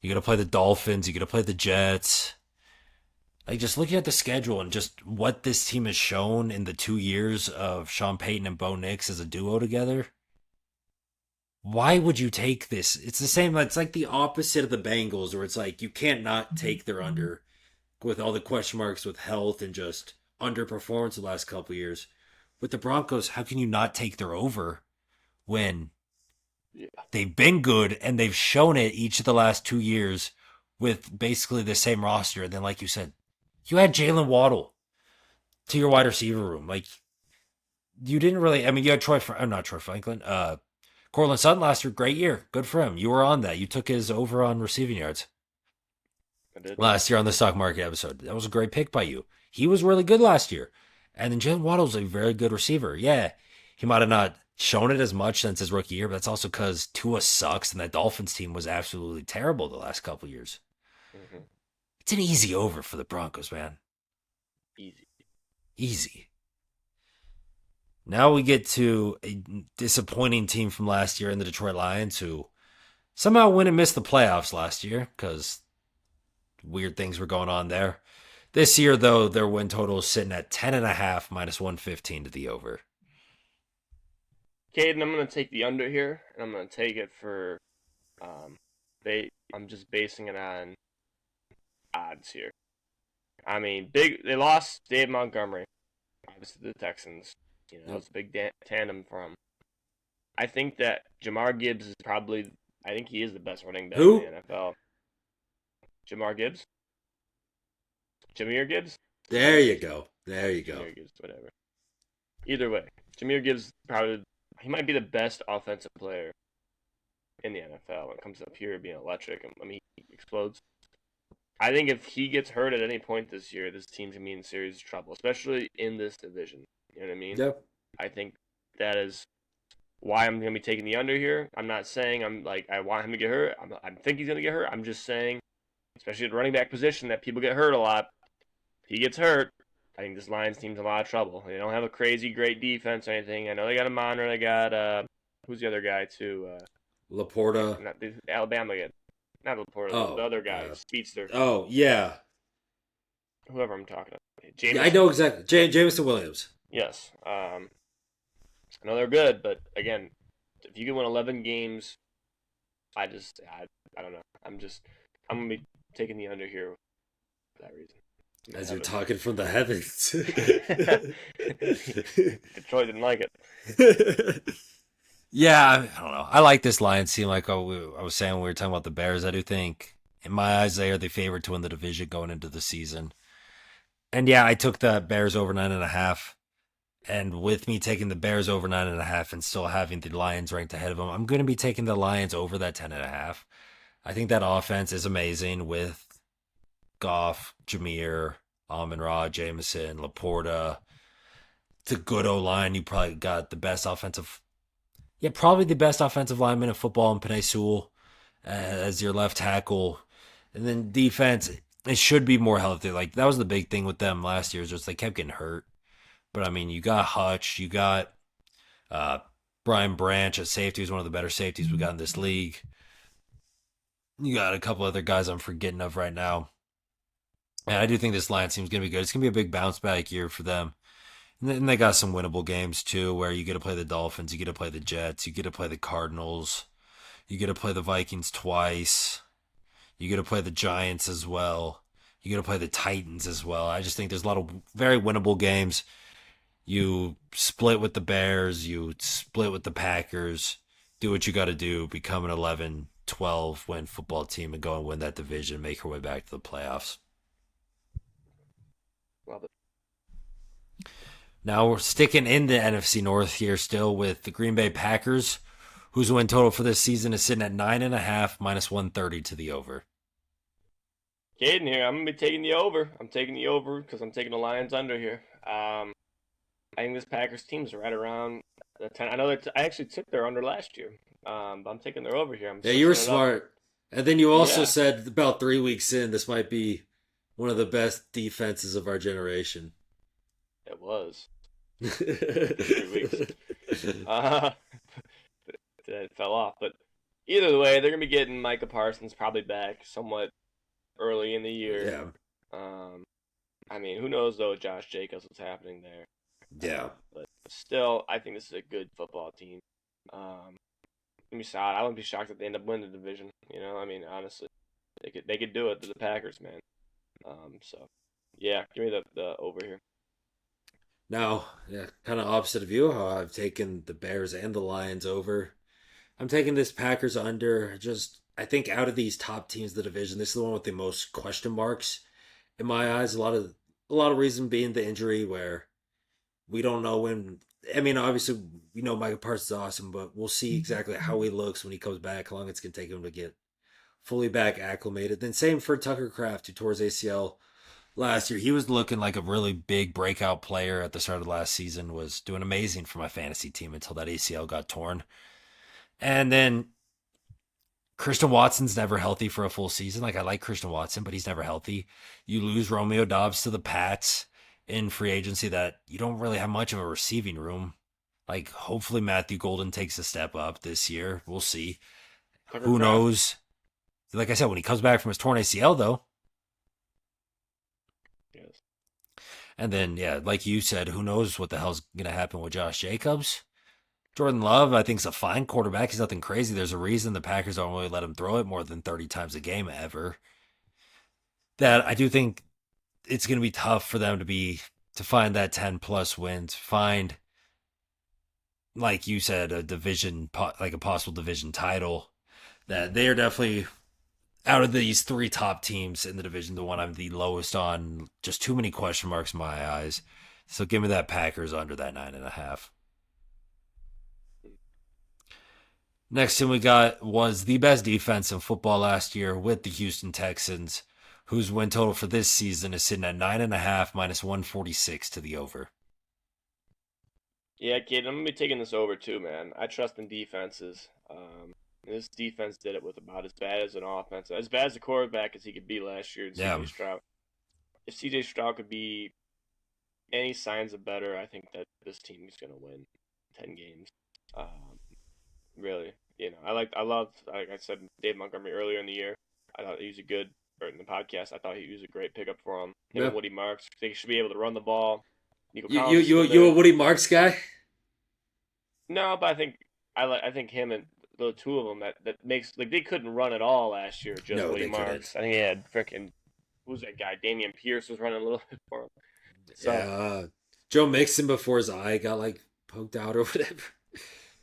You get to play the Dolphins. You get to play the Jets. Like, just looking at the schedule and just what this team has shown in the 2 years of Sean Payton and Bo Nix as a duo together, why would you take this? It's the same. It's like the opposite of the Bengals, where it's like you can't not take their under with all the question marks with health and just underperformance the last couple of years. With the Broncos, how can you not take their over when they've been good and they've shown it each of the last 2 years with basically the same roster? And then, like you said, you had Jalen Waddle to your wide receiver room. Like, you didn't really, I mean, you had not Troy Franklin, Cortland Sutton last year, great year. Good for him. You were on that. You took his over on receiving yards last year on the stock market episode. That was a great pick by you. He was really good last year. And then Jalen Waddle's a very good receiver. Yeah, he might have not shown it as much since his rookie year, but that's also because Tua sucks and that Dolphins team was absolutely terrible the last couple of years. Mm-hmm. It's an easy over for the Broncos, man. Easy. Now we get to a disappointing team from last year in the Detroit Lions, who somehow went and missed the playoffs last year because weird things were going on there. This year, though, their win total is sitting at 10.5 minus 115 to the over. Caden, I'm going to take the under here, and I'm going to take it for, I'm just basing it on odds here. I mean, they lost Dave Montgomery, obviously the Texans. You know, it's a big tandem for him. I think that Jamar Gibbs is I think he is the best running back in the NFL. Jamar Gibbs? Jahmyr Gibbs? There you go. Jahmyr Gibbs, whatever. Either way, Jahmyr Gibbs he might be the best offensive player in the NFL when it comes up here being electric. I mean, he explodes. I think if he gets hurt at any point this year, this team's going to be in serious trouble, especially in this division. You know what I mean? Yep. I think that is why I'm going to be taking the under here. I'm not saying I want him to get hurt. I think he's going to get hurt. I'm just saying, especially at the running back position, that people get hurt a lot. If he gets hurt, I think this Lions team's in a lot of trouble. They don't have a crazy great defense or anything. I know they got a Monner. They got, who's the other guy, too? Laporta. Not the Alabama guy. Not Laporta, the other guy, Speedster. Oh, yeah. Whoever I'm talking about. Jameson. Yeah, I know exactly. Jameson Williams. Yes. I know they're good, but again, if you can win 11 games, I don't know. I'm going to be taking the under here for that reason. As you're talking from the heavens. Detroit didn't like it. Yeah, I don't know. I like this Lions team. Like I was saying when we were talking about the Bears, I do think, in my eyes, they are the favorite to win the division going into the season. And yeah, I took the Bears over 9.5. And with me taking the Bears over 9.5 and still having the Lions ranked ahead of them, I'm going to be taking the Lions over that 10.5. I think that offense is amazing with Goff, Jahmyr, Amon-Ra, Jameson, Laporta. It's a good O-line. You probably got the best probably the best offensive lineman in football in Penei Sewell as your left tackle. And then defense, it should be more healthy. Like, that was the big thing with them last year, is just they kept getting hurt. But, I mean, you got Hutch, you got Brian Branch at safety, who's one of the better safeties we got in this league. You got a couple other guys I'm forgetting of right now. And I do think this Lions team is going to be good. It's going to be a big bounce back year for them. And then they got some winnable games too, where you get to play the Dolphins, you get to play the Jets, you get to play the Cardinals, you get to play the Vikings twice, you get to play the Giants as well, you get to play the Titans as well. I just think there's a lot of very winnable games. You split with the Bears, you split with the Packers, do what you got to do, become an 11, 12 win football team and go and win that division, make your way back to the playoffs. Love it. Now we're sticking in the NFC North here still with the Green Bay Packers, whose win total for this season is sitting at 9.5 minus 130 to the over. Caden here. I'm gonna be taking the over. I'm taking the over because I'm taking the Lions under here. I think this Packers team's right around the 10. I know that I actually took their under last year. But I'm taking their over here. I'm Yeah, you were switching it up. smart. And then you also Yeah. said about 3 weeks in, this might be one of the best defenses of our generation. It was. 3 weeks. It fell off. But either way, they're gonna be getting Micah Parsons probably back somewhat early in the year. Yeah. I mean, who knows though, Josh Jacobs, what's happening there. Yeah. But still, I think this is a good football team. Gonna be solid. I wouldn't be shocked if they end up winning the division. You know, I mean, honestly, they could do it to the Packers, man. So yeah, give me the over here. Now, yeah, kind of opposite of you, how I've taken the Bears and the Lions over. I'm taking this Packers under. I think out of these top teams of the division, this is the one with the most question marks in my eyes. A lot of reason being the injury, where we don't know when. I mean, obviously we know Michael Parsons is awesome, but we'll see exactly how he looks when he comes back. How long it's gonna take him to get fully back acclimated. Then same for Tucker Kraft, who tore his ACL last year. He was looking like a really big breakout player at the start of last season. Was doing amazing for my fantasy team until that ACL got torn. And then Christian Watson's never healthy for a full season. Like, I like Christian Watson, but he's never healthy. You lose Romeo Dobbs to the Pats in free agency, that you don't really have much of a receiving room. Like, hopefully Matthew Golden takes a step up this year. We'll see. Tucker Who Kraft. knows? Like I said, when he comes back from his torn ACL, though. Yes. And then, yeah, like you said, who knows what the hell's going to happen with Josh Jacobs? Jordan Love, I think, is a fine quarterback. He's nothing crazy. There's a reason the Packers don't really let him throw it more than 30 times a game ever. That I do think it's going to be tough for them to find that 10 plus wins, find, like you said, a division, like a possible division title. That they are definitely, out of these three top teams in the division, the one I'm the lowest on. Just too many question marks in my eyes. So give me that Packers under that 9.5. Next thing we got was the best defense in football last year with the Houston Texans, whose win total for this season is sitting at 9.5 minus 146 to the over. Yeah, kid, I'm gonna be taking this over too, man. I trust in defenses. This defense did it with about as bad as an offense, as bad as a quarterback as he could be last year in Yeah. CJ Stroud. If CJ Stroud could be any signs of better, I think that this team is gonna win 10 games. Really, I loved, like I said, Dave Montgomery earlier in the year. I thought he was or in the podcast, I thought he was a great pickup for him. Him Yeah. and Woody Marks, they should be able to run the ball. Nico You Collins is you still you a there. Woody Marks guy? No, but I think him and the two of them that makes, like, they couldn't run at all last year. Just No, Woody they couldn't. Marks. I think he had freaking, who's that guy? Damian Pierce was running a little bit for him. So Yeah. Joe Mixon before his eye got like poked out or whatever.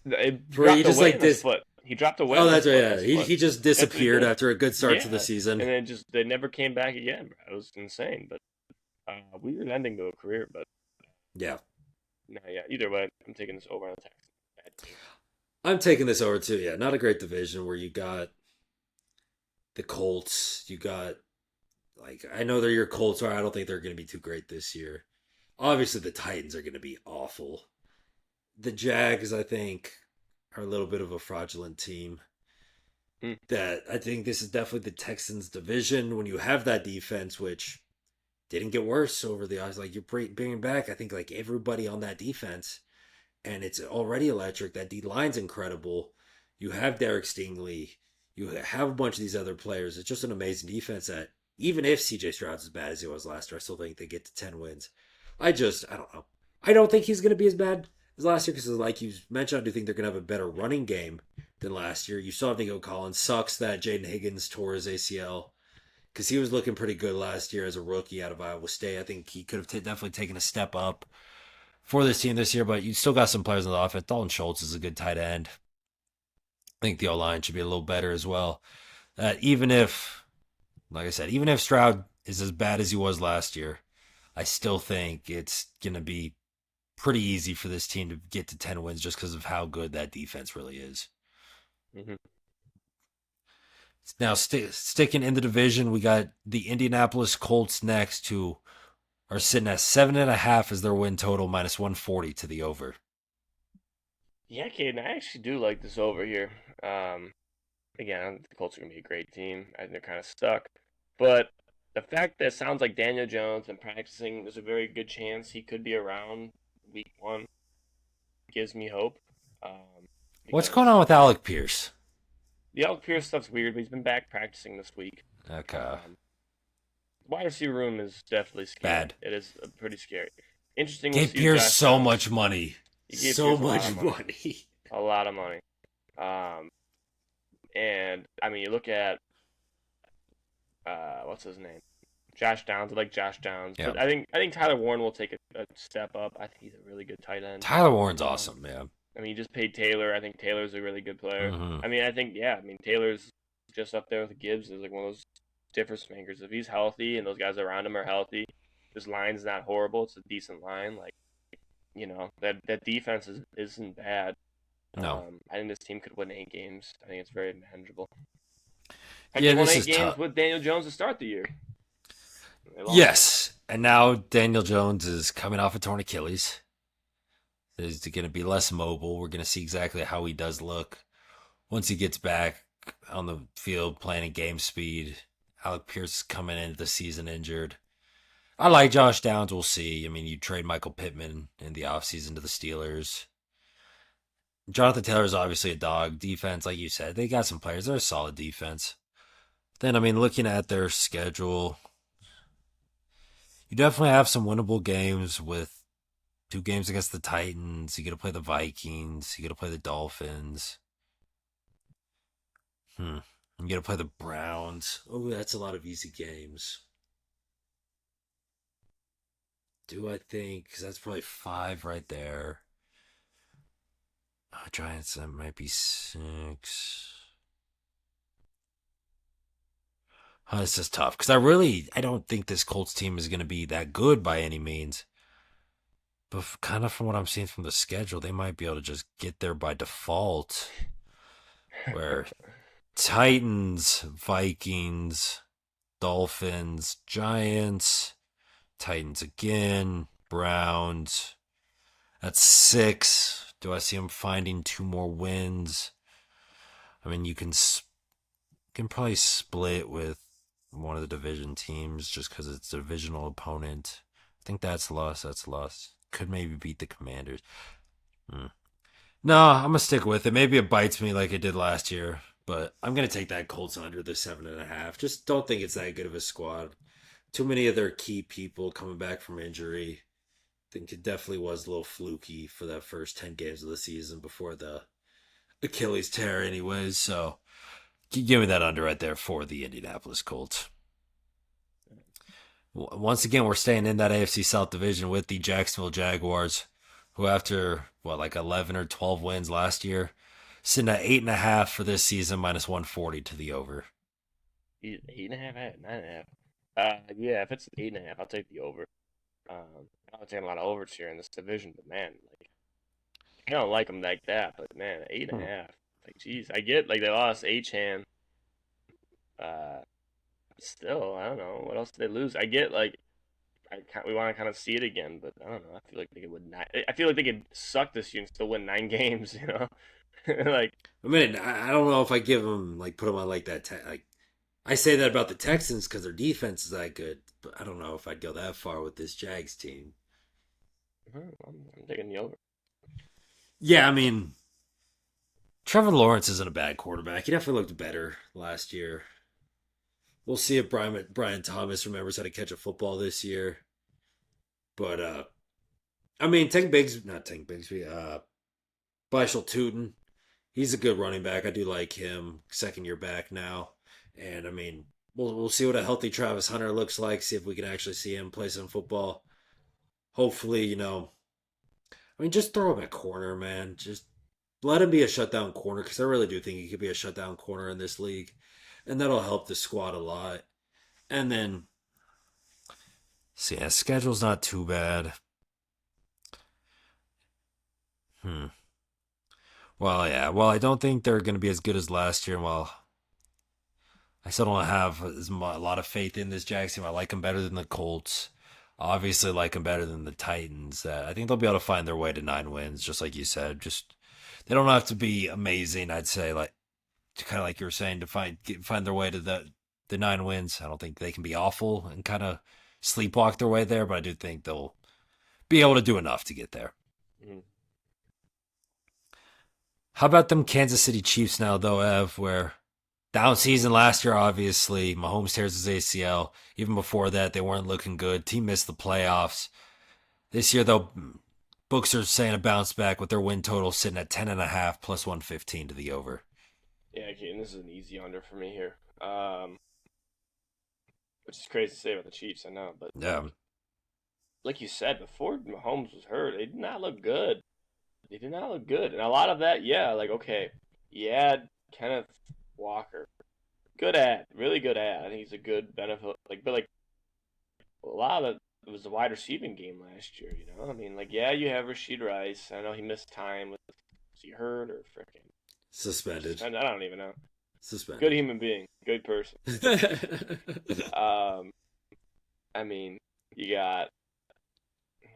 it Where dropped he just, away like, in his foot. He dropped away. Oh, in his that's right. foot, Yeah, his foot. he just That's what he disappeared did. after a good start to the Yeah, season. and then they never came back again, bro. It was insane. But weird ending to a career. But Yeah, no, yeah. Either way, I'm taking this over on the Texans. Bad team. I'm taking this over too. Yeah, not a great division where you got the Colts. You got, like, I know they're your Colts, or I don't think they're going to be too great this year. Obviously, the Titans are going to be awful. The Jags, I think, are a little bit of a fraudulent team. Hmm. That I think this is definitely the Texans' division when you have that defense, which didn't get worse over the odds. Like, you're bringing back, I think, like, everybody on that defense, and it's already electric. That D line's incredible. You have Derek Stingley. You have a bunch of these other players. It's just an amazing defense that Even if CJ Stroud's as bad as he was last year, I still think they get to 10 wins. I don't know. I don't think he's going to be as bad as last year because, like you mentioned, I do think they're going to have a better running game than last year. You still have Nico Collins. Sucks that Jaden Higgins tore his ACL because he was looking pretty good last year as a rookie out of Iowa State. I think he could have definitely taken a step up for this team this year, but you still got some players on the offense. Dalton Schultz is a good tight end. I think the O-line should be a little better as well. Even if, like I said, even if Stroud is as bad as he was last year, I still think it's going to be pretty easy for this team to get to 10 wins just because of how good that defense really is. Mm-hmm. Now, sticking in the division, we got the Indianapolis Colts next, who are sitting at 7.5 as their win total, minus 140 to the over. Yeah, Caden, I actually do like this over here. Again, I think the Colts are going to be a great team. I think they're kind of stuck. But the fact that it sounds like Daniel Jones and practicing, there's a very good chance he could be around week 1 gives me hope. What's Because going on with Alec Pierce? the Alec Pierce stuff's weird, but he's been back practicing this week. Okay. Wide receiver room is definitely scary. Bad. It is pretty scary. Interesting. Gave Pierce so much money. So much money. A lot of money. And I mean, you look at what's his name, Josh Downs. I like Josh Downs, Yeah. but I think Tyler Warren will take a step up. I think he's a really good tight end. Tyler Warren's awesome, man. I mean, you just paid Taylor. I think Taylor's a really good player. Mhm. I mean, Taylor's just up there with Gibbs as like one of those difference makers. If he's healthy and those guys around him are healthy, this line's not horrible. It's a decent line. Like, that defense isn't bad. No. I think this team could win 8 games. I think it's very manageable. Yeah, won this 8 is games tough. with Daniel Jones to start the year. Yes, and now Daniel Jones is coming off a torn Achilles. He's going to be less mobile. We're going to see exactly how he does look once he gets back on the field playing at game speed. Alec Pierce is coming into the season injured. I like Josh Downs. We'll see. I mean, you trade Michael Pittman in the offseason to the Steelers. Jonathan Taylor is obviously a dog. Defense, like you said, they got some players. They're a solid defense. Then, I mean, looking at their schedule, you definitely have some winnable games with 2 games against the Titans. You got to play the Vikings. You got to play the Dolphins. You got to play the Browns. Oh, that's a lot of easy games. Do I think? Because that's probably 5 right there. Giants, that might be 6. This is tough because I don't think this Colts team is going to be that good by any means. But kind of from what I'm seeing from the schedule, they might be able to just get there by default. Where Titans, Vikings, Dolphins, Giants, Titans again, Browns. That's 6. Do I see them finding 2 more wins? I mean, you can probably split with one of the division teams just because it's a divisional opponent. I think that's lost. Could maybe beat the Commanders. No, I'm going to stick with it. Maybe it bites me like it did last year, but I'm going to take that Colts under the 7.5. Just don't think it's that good of a squad. Too many of their key people coming back from injury. I think it definitely was a little fluky for that first 10 games of the season before the Achilles tear anyways. So give me that under right there for the Indianapolis Colts. Once again, we're staying in that AFC South division with the Jacksonville Jaguars, who after, 11 or 12 wins last year, sitting at 8.5 for this season, minus 140 to the over. 8.5, 9.5. Yeah, if it's 8.5, I'll take the over. I don't take a lot of overs here in this division, but man, like, I don't like them like that. But man, 8.5, like, geez, I get like they lost Achan. Still, I don't know what else did they lose. I get like we want to kind of see it again, but I don't know. I feel like they would not. I feel like they could suck this year and still win 9 games. Like. I mean, I don't know if I give them put them on like that. I say that about the Texans because their defense is that good, but I don't know if I'd go that far with this Jags team. I'm taking the over. Yeah, I mean, Trevor Lawrence isn't a bad quarterback. He definitely looked better last year. We'll see if Brian Thomas remembers how to catch a football this year. But I mean, Tank Bigsby, Bishal Tootin, he's a good running back. I do like him. Second year back now, and I mean, we'll see what a healthy Travis Hunter looks like. See if we can actually see him play some football. Hopefully, I mean, just throw him at corner, man. Just let him be a shutdown corner because I really do think he could be a shutdown corner in this league, and that'll help the squad a lot. And then, see, yeah, schedule's not too bad. Hmm. Well, yeah. Well, I don't think they're going to be as good as last year. Well, I still don't have a lot of faith in this Jags team. I like them better than the Colts. Obviously, like them better than the Titans. I think they'll be able to find their way to 9 wins, just like you said. Just they don't have to be amazing. I'd say, like kind of like you were saying, to find their way to the 9 wins. I don't think they can be awful and kind of sleepwalk their way there, but I do think they'll be able to do enough to get there. Mm-hmm. How about them Kansas City Chiefs now, though, Ev, where down season last year, obviously, Mahomes tears his ACL. Even before that, they weren't looking good. Team missed the playoffs. This year, though, books are saying a bounce back with their win total sitting at 10.5 plus 115 to the over. Yeah, Keaton, this is an easy under for me here. Which is crazy to say about the Chiefs, I know, but Yeah. Like you said, before Mahomes was hurt, they did not look good. They did not look good, and a lot of that, yeah, like okay, yeah, Kenneth Walker, good ad, really good ad. I think he's a good benefit, but a lot of it was the wide receiving game last year. I mean, like yeah, you have Rashid Rice. I know he missed time with was he hurt or freaking Suspended. I don't even know. Suspended. Good human being, good person. I mean, you got.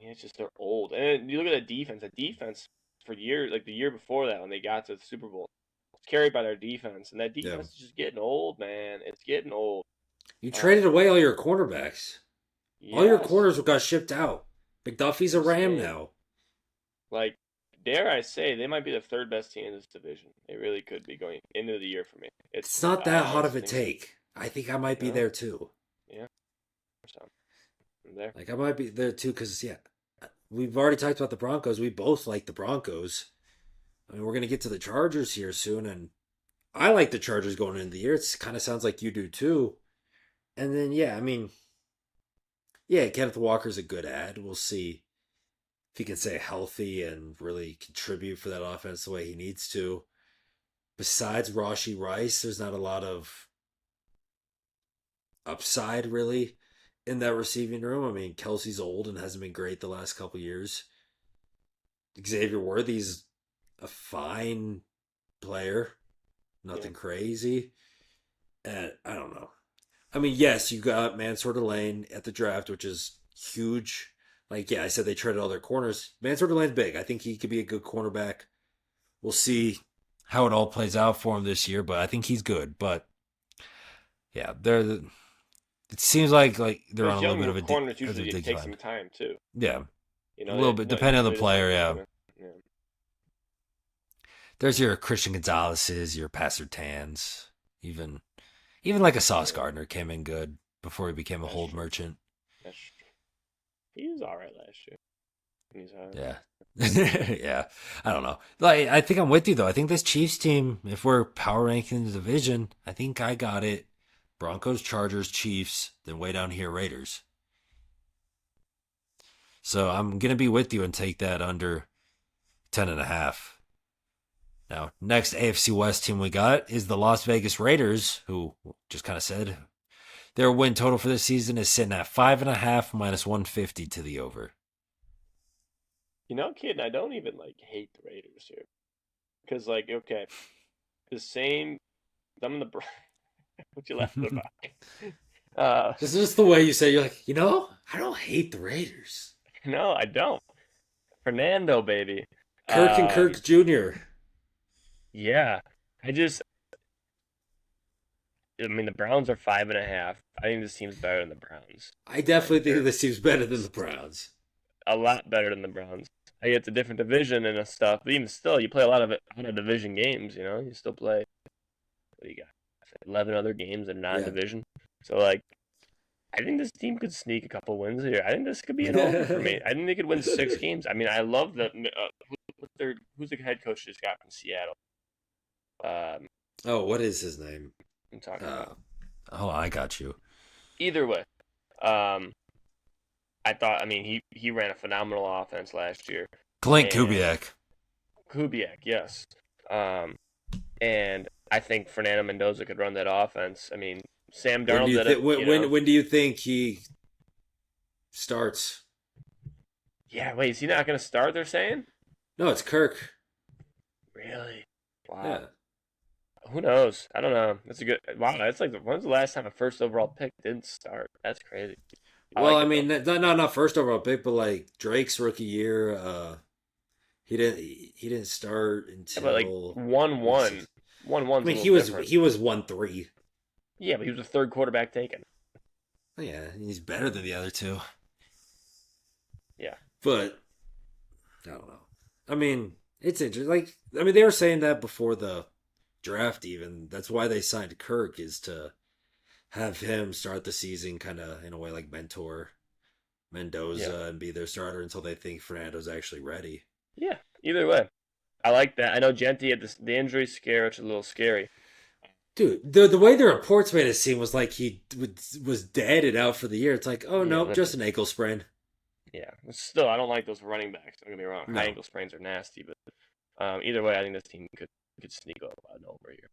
It's just they're old, and you look at the defense. The defense for years, like the year before that, when they got to the Super Bowl, it's carried by their defense, and that defense is just getting old, man. It's getting old. You traded away all your cornerbacks. Yes. All your corners got shipped out. McDuffie's a Ram now. Like, dare I say, they might be the third best team in this division. They really could be going into the year for me. It's not that hot of a take. I think I might be there too. Yeah. So, I'm there. Like I might be there too because we've already talked about the Broncos. We both like the Broncos. I mean, we're gonna get to the Chargers here soon, and I like the Chargers going into the year. It kind of sounds like you do too. And then I mean, Kenneth Walker's a good ad. We'll see if he can stay healthy and really contribute for that offense the way he needs to. Besides Rashee Rice, there's not a lot of upside really in that receiving room. I mean, Kelsey's old and hasn't been great the last couple years. Xavier Worthy's a fine player, nothing crazy. And I don't know. I mean, yes, you got Mansour Delane at the draft, which is huge. Like, I said they traded all their corners. Mansour Delane's big. I think he could be a good cornerback. We'll see how it all plays out for him this year, but I think he's good. But yeah, it seems like they're on a little bit of a corners usually take some time too. Yeah, a little bit depending on the player. Yeah. There's your Christian Gonzalez's, your Passer Tans, even like a Sauce Gardner came in good before he became a hold merchant. That's true. He was all right last year. Yeah. Yeah. I don't know. Like, I think I'm with you though. I think this Chiefs team, if we're power ranking the division, I think I got it. Broncos, Chargers, Chiefs, then way down here, Raiders. So I'm going to be with you and take that under 10.5. Now, next AFC West team we got is the Las Vegas Raiders, who just kind of said their win total for this season is sitting at 5.5 minus 150 to the over. Kid, I don't even hate the Raiders here, because okay, the same. I'm in the. What you laughing about? This is the way you say you're like, I don't hate the Raiders. No, I don't. Fernando, baby. Kirk and Kirk Jr. Yeah, I mean, the Browns are 5.5. I think this team's better than the Browns. I definitely think this team's better than the Browns. A lot better than the Browns. I get it's a different division and stuff, but even still, you play a lot of division games. You still play. What do you got? 11 other games in non-division. So like, I think this team could sneak a couple wins here. I think this could be an over for me. I think they could win 6 games. I mean, I love the who's the head coach just got from Seattle. Oh, what is his name? I'm talking about. Oh, I got you. Either way, um, I mean, he ran a phenomenal offense last year. Clint And Kubiak. Kubiak, yes. And I think Fernando Mendoza could run that offense. I mean, Sam Darnold did it. When do you think he starts? Yeah, wait, is he not going to start? They're saying. No, it's Kirk. Really? Wow. Yeah. Who knows? I don't know. That's a good. Wow, that's like when's the last time a first overall pick didn't start? That's crazy. Well, I mean, not first overall pick, but like Drake's rookie year, he didn't start until but like 1-1. 1-1. I mean, he was 1-3. Yeah, but he was the third quarterback taken. Yeah, he's better than the other two. Yeah, but I don't know. I mean, it's interesting. Like, I mean, they were saying that before the draft. Even that's why they signed Kirk, is to have him start the season, kind of in a way like mentor Mendoza and be their starter until they think Fernando's actually ready. Yeah. Either way, I like that. I know Genti had the injury scare, which is a little scary. Dude, the way the reports made it seem was like he was dead and out for the year. It's like, oh no, just an ankle sprain. Yeah, still, I don't like those running backs. Don't get me wrong. No. High ankle sprains are nasty, but either way, I think this team could sneak over here.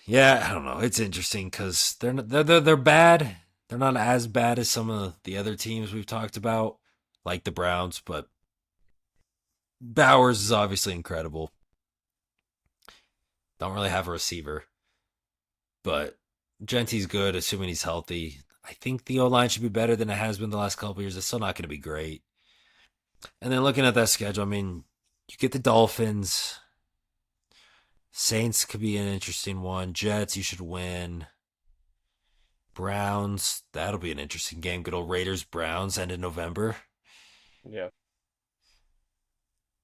Yeah, I don't know. It's interesting because they're bad. They're not as bad as some of the other teams we've talked about, like the Browns. But Bowers is obviously incredible. Don't really have a receiver, but Genti's good, assuming he's healthy. I think the O-line should be better than it has been the last couple of years. It's still not going to be great. And then looking at that schedule, I mean, you get the Dolphins. Saints could be an interesting one. Jets, you should win. Browns, that'll be an interesting game. Good old Raiders, Browns, end of November. Yeah.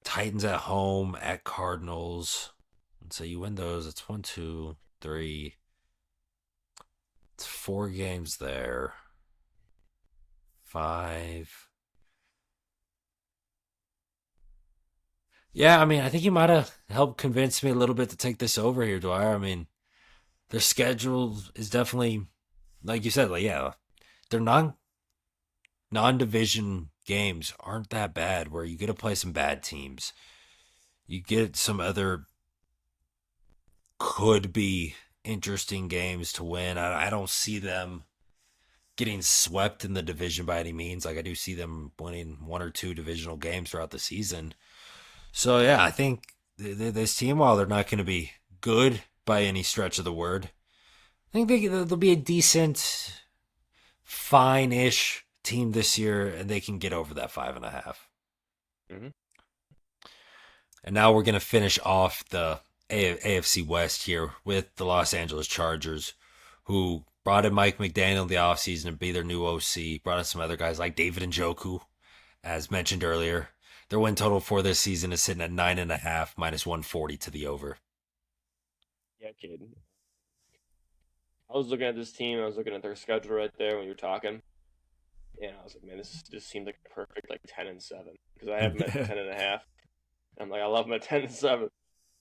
Titans at home, at Cardinals. And so you win those. It's 1, 2, 3. It's 4 games there. 5. Yeah, I mean, I think you might have helped convince me a little bit to take this over here, Dwyer. I mean, their schedule is definitely, like you said, like, yeah, their non-division games aren't that bad, where you get to play some bad teams. You get some other could be interesting games to win. I don't see them getting swept in the division by any means. Like, I do see them winning 1 or 2 divisional games throughout the season. So, yeah, I think this team, while they're not going to be good by any stretch of the word, I think they'll be a decent, fine-ish team this year, and they can get over that 5.5. Mm-hmm. And now we're going to finish off the AFC West here with the Los Angeles Chargers, who brought in Mike McDaniel in the offseason to be their new OC, brought in some other guys like David Njoku, as mentioned earlier. Their win total for this season is sitting at 9.5, minus 140 to the over. Yeah, kid. I was looking at this team. I was looking at their schedule right there when you were talking, and I was like, man, this just seemed like a perfect 10-7 because I have them at 10.5. I'm like, I love them at 10-7.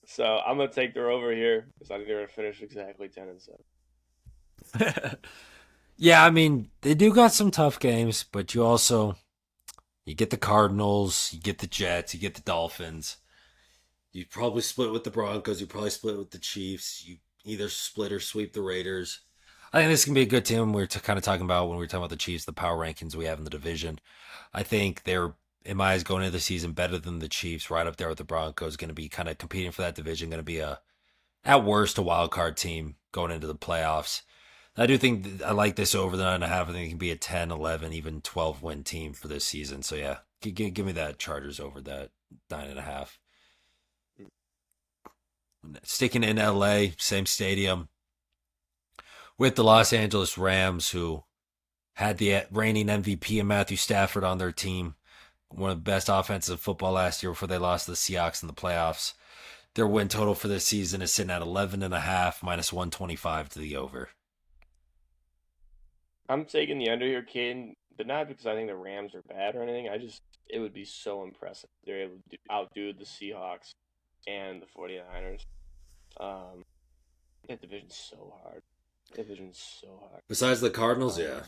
So I'm gonna take their over here because I think they're gonna finish exactly 10-7. Yeah, I mean, they do got some tough games, but you get the Cardinals, you get the Jets, you get the Dolphins. You probably split with the Broncos. You probably split with the Chiefs. You either split or sweep the Raiders. I think this can be a good team. We were kind of talking about when we were talking about the Chiefs, the power rankings we have in the division. I think they're, in my eyes, going into the season better than the Chiefs, right up there with the Broncos. Going to be kind of competing for that division. Going to be at worst, a wild card team going into the playoffs. I do think I like this over the 9.5. I think it can be a 10, 11, even 12 win team for this season. So yeah, give me that Chargers over that 9.5. Sticking in LA, same stadium, with the Los Angeles Rams, who had the reigning MVP and Matthew Stafford on their team. One of the best offenses of football last year before they lost to the Seahawks in the playoffs. Their win total for this season is sitting at 11.5 minus 125 to the over. I'm taking the under here, Caden, but not because I think the Rams are bad or anything. It would be so impressive. They're able to outdo the Seahawks and the 49ers. Um, that division's so hard. Besides the Cardinals, yeah.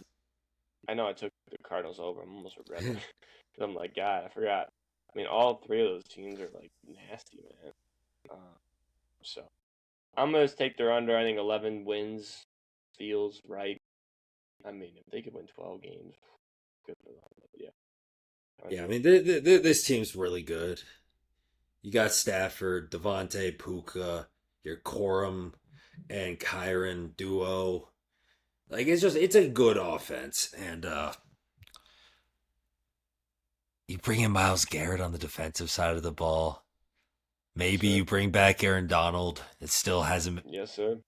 I know I took the Cardinals over. I'm almost regretting it. Because I'm like, God, I forgot. I mean, all three of those teams are, like, nasty, man. So, I'm going to take their under. I think 11 wins feels right. I mean, if they could win 12 games, good for them. But yeah. Yeah, I mean, this team's really good. You got Stafford, Devontae, Puka, your Corum and Kyron duo. Like, it's a good offense. And you bring in Myles Garrett on the defensive side of the ball. Maybe you bring back Aaron Donald. It still hasn't. Yes, sir.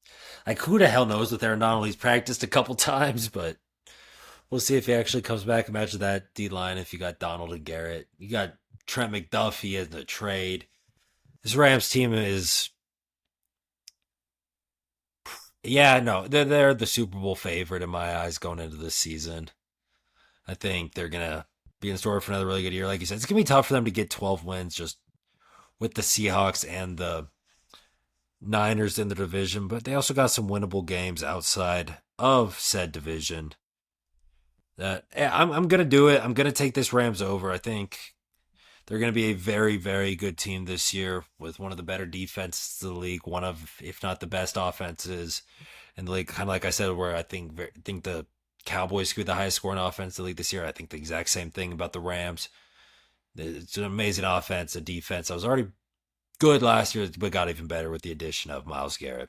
Like, who the hell knows with Aaron Donald? He's practiced a couple times, but we'll see if he actually comes back. Imagine that D-line if you got Donald and Garrett. You got Trent McDuffie in the trade. This Rams team is... Yeah, no, they're the Super Bowl favorite in my eyes going into this season. I think they're going to be in store for another really good year. Like you said, it's going to be tough for them to get 12 wins just with the Seahawks and the Niners in the division, but they also got some winnable games outside of said division. I'm going to do it. I'm going to take this Rams over. I think they're going to be a very, very good team this year with one of the better defenses in the league, one of, if not the best offenses in the league. Kind of like I said, where I think the Cowboys could be the highest scoring offense in the league this year. I think the exact same thing about the Rams. It's an amazing offense, a defense. I was already good last year, but got even better with the addition of Myles Garrett.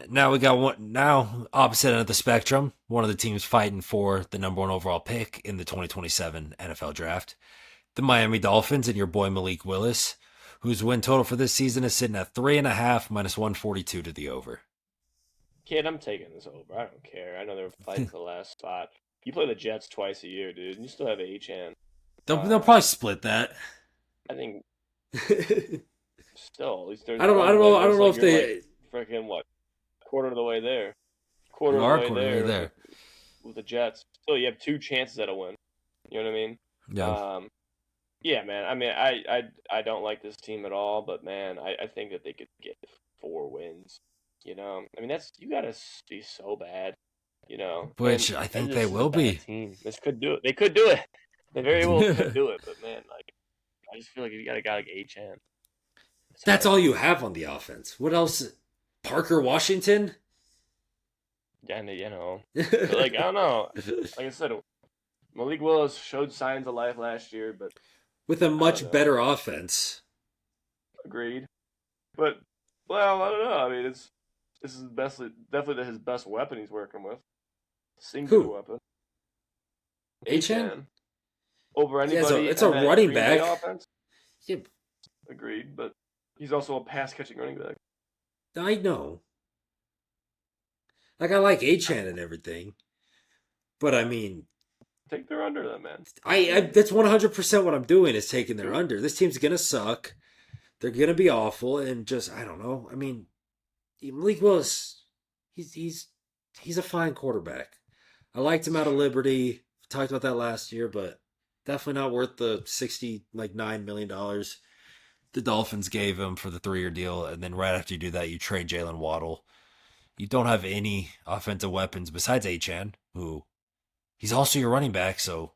Now we got one. Now opposite end of the spectrum, one of the teams fighting for the number one overall pick in the 2027 NFL Draft, the Miami Dolphins, and your boy Malik Willis, whose win total for this season is sitting at 3.5 minus 142 to the over. Kid, I'm taking this over. I don't care. I know they're fighting for the last spot. You play the Jets twice a year, dude, and you still have Achane. They'll probably split that. I think. Still, at least there's. I don't know if they freaking what. Quarter of the way there. Quarter of the way there. With the Jets. Still, you have two chances at a win. You know what I mean? Yeah. Yeah, man. I mean, I don't like this team at all, but, man, I think that they could get 4 wins. You know? I mean, you got to be so bad. You know? Which I think they will be. Team. This could do it. They could do it. They very well could do it, but, man, like, I just feel like you got a guy like Achane. That's all you have on the offense. What else? Parker Washington? Yeah, you know. Like, I don't know. Like I said, Malik Willis showed signs of life last year, but... With a much better offense. Agreed. But, well, I don't know. I mean, this is definitely his best weapon he's working with. Singular weapon. Achane? Over anybody. Yeah, it's a running back. Offense. Yeah. Agreed, but he's also a pass-catching running back. I know. Like, I like Achane and everything. But, I mean... Take their under, then, man. That's 100% what I'm doing, is taking their under. This team's going to suck. They're going to be awful, and just, I don't know. I mean, Malik Willis, he's a fine quarterback. I liked him out of Liberty. Talked about that last year, but definitely not worth the $9 million the Dolphins gave him for the 3-year deal. And then right after you do that, you trade Jalen Waddle. You don't have any offensive weapons besides Achane, who he's also your running back. So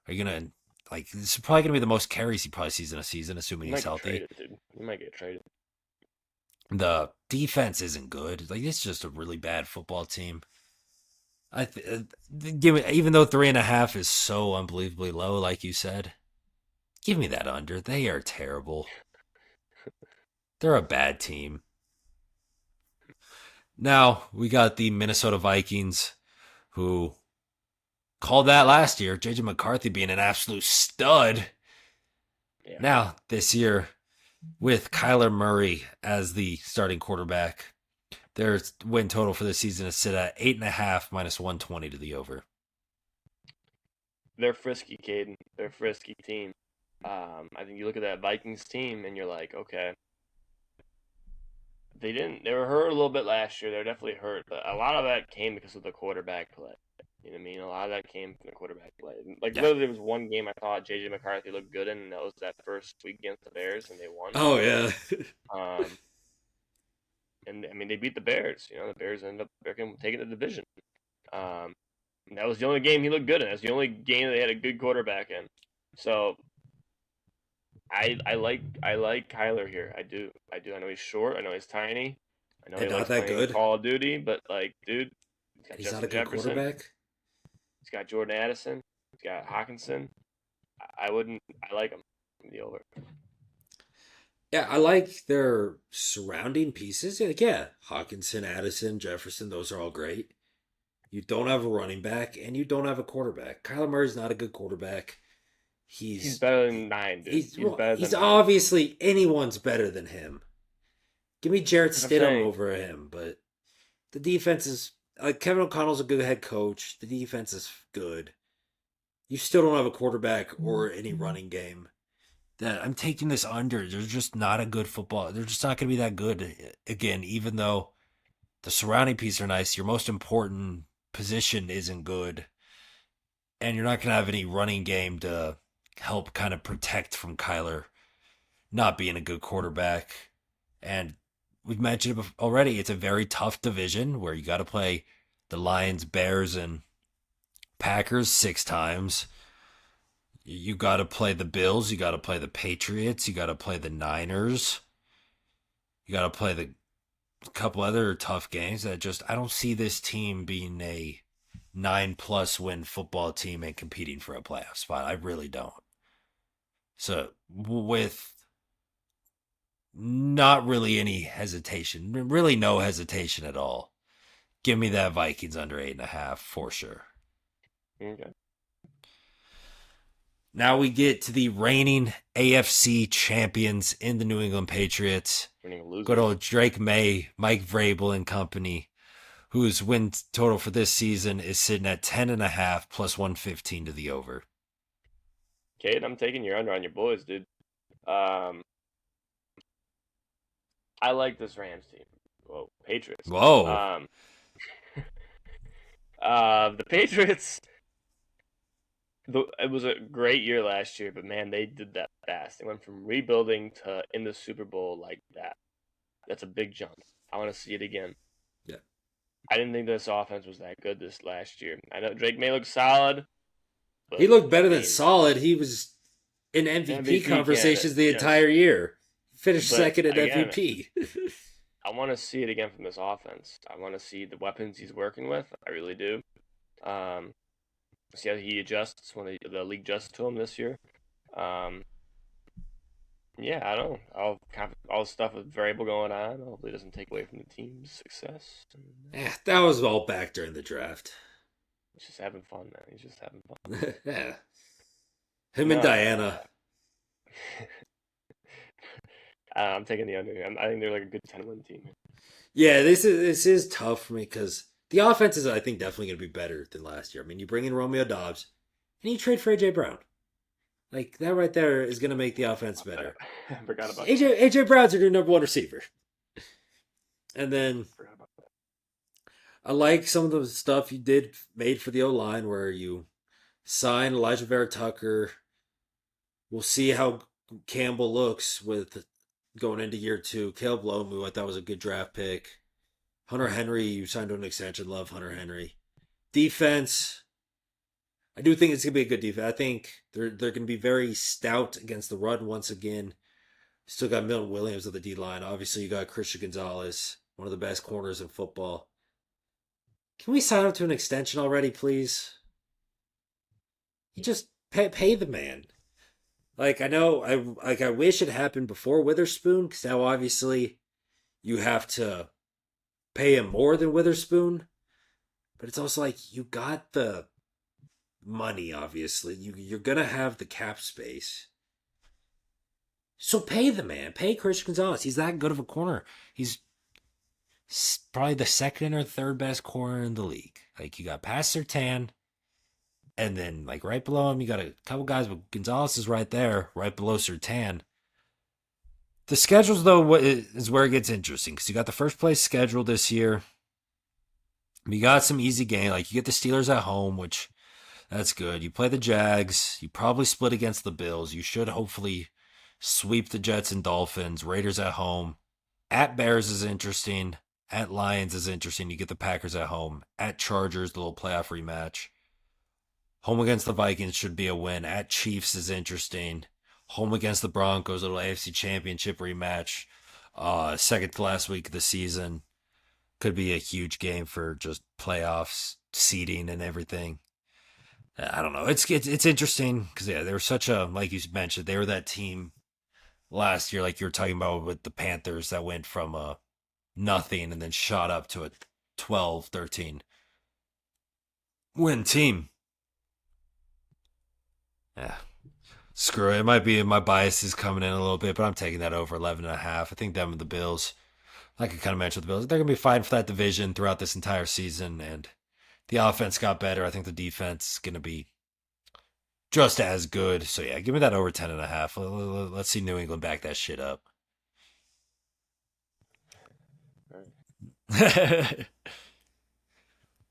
are you going to, like, this is probably going to be the most carries he probably sees in a season, assuming he's healthy. He might get traded. The defense isn't good. Like, it's just a really bad football team. Even though 3.5 is so unbelievably low, like you said, give me that under. They are terrible. They're a bad team. Now, we got the Minnesota Vikings, who called that last year. J.J. McCarthy being an absolute stud. Yeah. Now, this year, with Kyler Murray as the starting quarterback, their win total for the season is set at 8.5 minus 120 to the over. They're frisky, Caden. They're a frisky team. I think you look at that Vikings team and you're like, okay, they were hurt a little bit last year. They were definitely hurt, but a lot of that came because of the quarterback play. You know what I mean? A lot of that came from the quarterback play. Like Yeah. literally, there was one game I thought JJ McCarthy looked good in, and that was that first week against the Bears, and they won. Oh yeah. Um, and I mean they beat the Bears. You know, the Bears ended up taking the division. And that was the only game he looked good in. That's the only game that they had a good quarterback in. So I like Kyler here. I do. I know he's short. I know he's tiny. I know And he not likes that playing good. Call of Duty, but like, dude, he's got He's not a Justin good Jefferson. quarterback. He's got Jordan Addison. He's got Hawkinson. I wouldn't. I like him in the over. Yeah, I like their surrounding pieces. Yeah, Hawkinson, Addison, Jefferson, those are all great. You don't have a running back and you don't have a quarterback. Kyler Murray's not a good quarterback. He's He's better than 9, dude. he's He's better he's than 9. obviously anyone's better than him. Give me Jarrett That's what I'm Stidham saying. over him, but the defense is like Kevin O'Connell's a good head coach. The defense is good. You still don't have a quarterback or any running game. That I'm taking this under. They're just not a good football. They're just not going to be that good again. Even though the surrounding pieces are nice, your most important position isn't good, and you're not going to have any running game to help kind of protect from Kyler not being a good quarterback. And we've mentioned it already. It's a very tough division where you got to play the Lions, Bears, and Packers 6 times. You got to play the Bills. You got to play the Patriots. You got to play the Niners. You got to play the couple other tough games that just, I don't see this team being a 9+ win football team and competing for a playoff spot. I really don't. So with not really any hesitation, really no hesitation at all, give me that Vikings under 8.5 for sure. Okay. Now we get to the reigning AFC champions in the New England Patriots. Good old Drake May, Mike Vrabel and company, whose win total for this season is sitting at 10.5 plus 115 to the over. Kate, I'm taking your under on your boys, dude. I like this Rams team. Whoa, Patriots. Whoa. The Patriots. It was a great year last year, but man, they did that fast. They went from rebuilding to in the Super Bowl like that. That's a big jump. I want to see it again. Yeah. I didn't think this offense was that good this last year. I know Drake May look solid. But, he looked better than solid. He was in MVP conversations the entire year. Finished second at MVP. I want to see it again from this offense. I want to see the weapons he's working with. I really do. See how he adjusts when the league adjusts to him this year. Yeah, I don't know. All the stuff with Variable going on. Hopefully, it doesn't take away from the team's success. Yeah, that was all back during the draft. He's just having fun, man. He's just having fun. Yeah. Him and Diana. I'm taking the under. I think they're like a good 10-win team. Yeah, this is tough for me because the offense is, I think, definitely going to be better than last year. I mean, you bring in Romeo Doubs and you trade for AJ Brown. Like, that right there is going to make the offense better. I forgot about AJ Brown's your number one receiver. And then I like some of the stuff you made for the O-line where you signed Elijah Vera Tucker. We'll see how Campbell looks with going into year 2. Caleb Lomu, I thought was a good draft pick. Hunter Henry, you signed to an extension. Love Hunter Henry. Defense, I do think it's going to be a good defense. I think they're going to be very stout against the run once again. Still got Milton Williams of the D-line. Obviously, you got Christian Gonzalez, one of the best corners in football. Can we sign up to an extension already, please? You just pay the man. Like, I know, I wish it happened before Witherspoon, because now obviously you have to pay him more than Witherspoon. But it's also like, you got the money, obviously. You're going to have the cap space. So pay the man. Pay Christian Gonzalez. He's that good of a corner. He's probably the second or third best corner in the league. Like, you got Pat Surtain, And then, like, right below him, you got a couple guys, but Gonzalez is right there, right below Sertan. The schedules, though, is where it gets interesting because you got the first place schedule this year. You got some easy game. Like, you get the Steelers at home, which that's good. You play the Jags. You probably split against the Bills. You should hopefully sweep the Jets and Dolphins. Raiders at home. At Bears is interesting. At Lions is interesting. You get the Packers at home. At Chargers, the little playoff rematch. Home against the Vikings should be a win. At Chiefs is interesting. Home against the Broncos, little AFC Championship rematch. Second to last week of the season. Could be a huge game for just playoffs, seeding, and everything. I don't know. It's interesting because they were such a, like you mentioned, they were that team last year, like you were talking about with the Panthers that went from nothing and then shot up to a 12, 13 win team. Yeah. Screw it. It might be my bias is coming in a little bit, but I'm taking that over 11.5. I think them and the Bills, like I kind of mentioned with the Bills, they're going to be fighting for that division throughout this entire season. And the offense got better. I think the defense is going to be just as good. So, yeah, give me that over 10.5. Let's see New England back that shit up.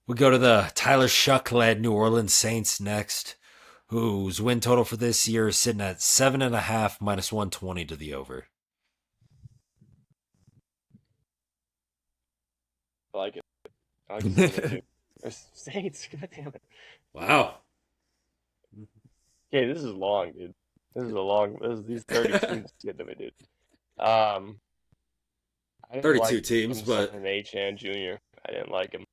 We go to the Tyler Shuck-led New Orleans Saints next, whose win total for this year is sitting at 7.5 minus 120 to the over. I like it. I like it. Saints, goddamn it. Wow. Okay, this is long, dude. These 30 teams get to me, dude. I didn't 32 like teams, but an H-and Jr. I didn't like him.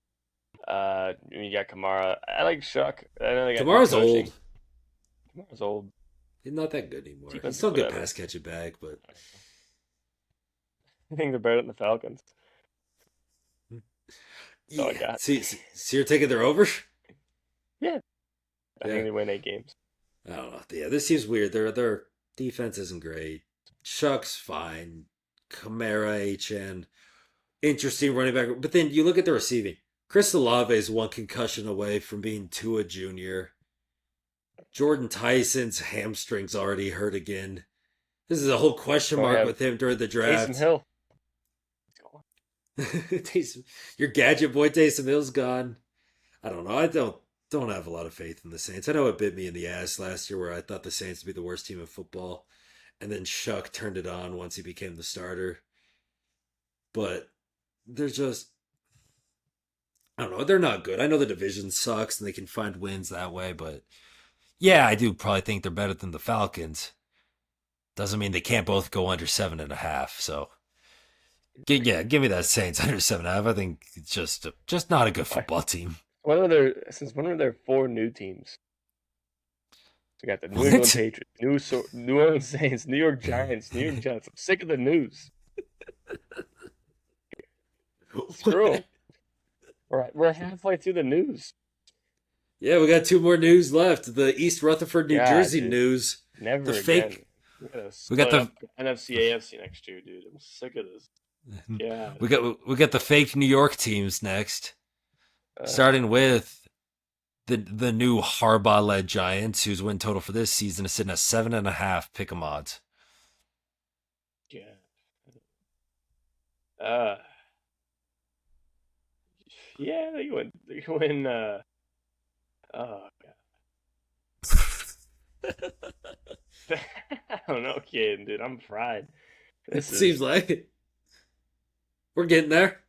You got Kamara. I like Shuck. I know they got Kamara's coaching. old. Kamara's old. He's not that good anymore. Defense, He's still a good whatever. pass catching back, but I think they're better than the Falcons. That's all I yeah. got. See, so you're taking their over? Yeah. I Yeah. think they win 8 games. I don't know. Yeah, this seems weird. Their defense isn't great. Shuck's fine. Kamara, HN, interesting running back. But then you look at the receiving. Chris Olave is one concussion away from being Tua Jr. Jordan Tyson's hamstring's already hurt again. This is a whole question mark with him during the draft. Taysom Hill. Your gadget boy Taysom Hill's gone. I don't know. I don't have a lot of faith in the Saints. I know it bit me in the ass last year where I thought the Saints would be the worst team in football. And then Shuck turned it on once he became the starter. But they're just, I don't know, they're not good. I know the division sucks and they can find wins that way, but yeah, I do probably think they're better than the Falcons. Doesn't mean they can't both go under 7.5. So give me that Saints under 7.5. I think it's just not a good football team. When were there 4 new teams? We got the New England Patriots, New Orleans Saints, New York Giants, New York Jets. I'm sick of the news. Screw 'em. We're halfway through the news. Yeah, we got 2 more news left. The East Rutherford, New Jersey dude. news. Never the again. fake. We got the NFC, AFC next year, dude. I'm sick of this. Yeah. We got the fake New York teams next. Starting with the new Harbaugh-led Giants, whose win total for this season is sitting at 7.5 pick'em odds. Yeah. Yeah, they win. Oh god. I don't know, kid, dude. I'm fried. Seems like it. We're getting there.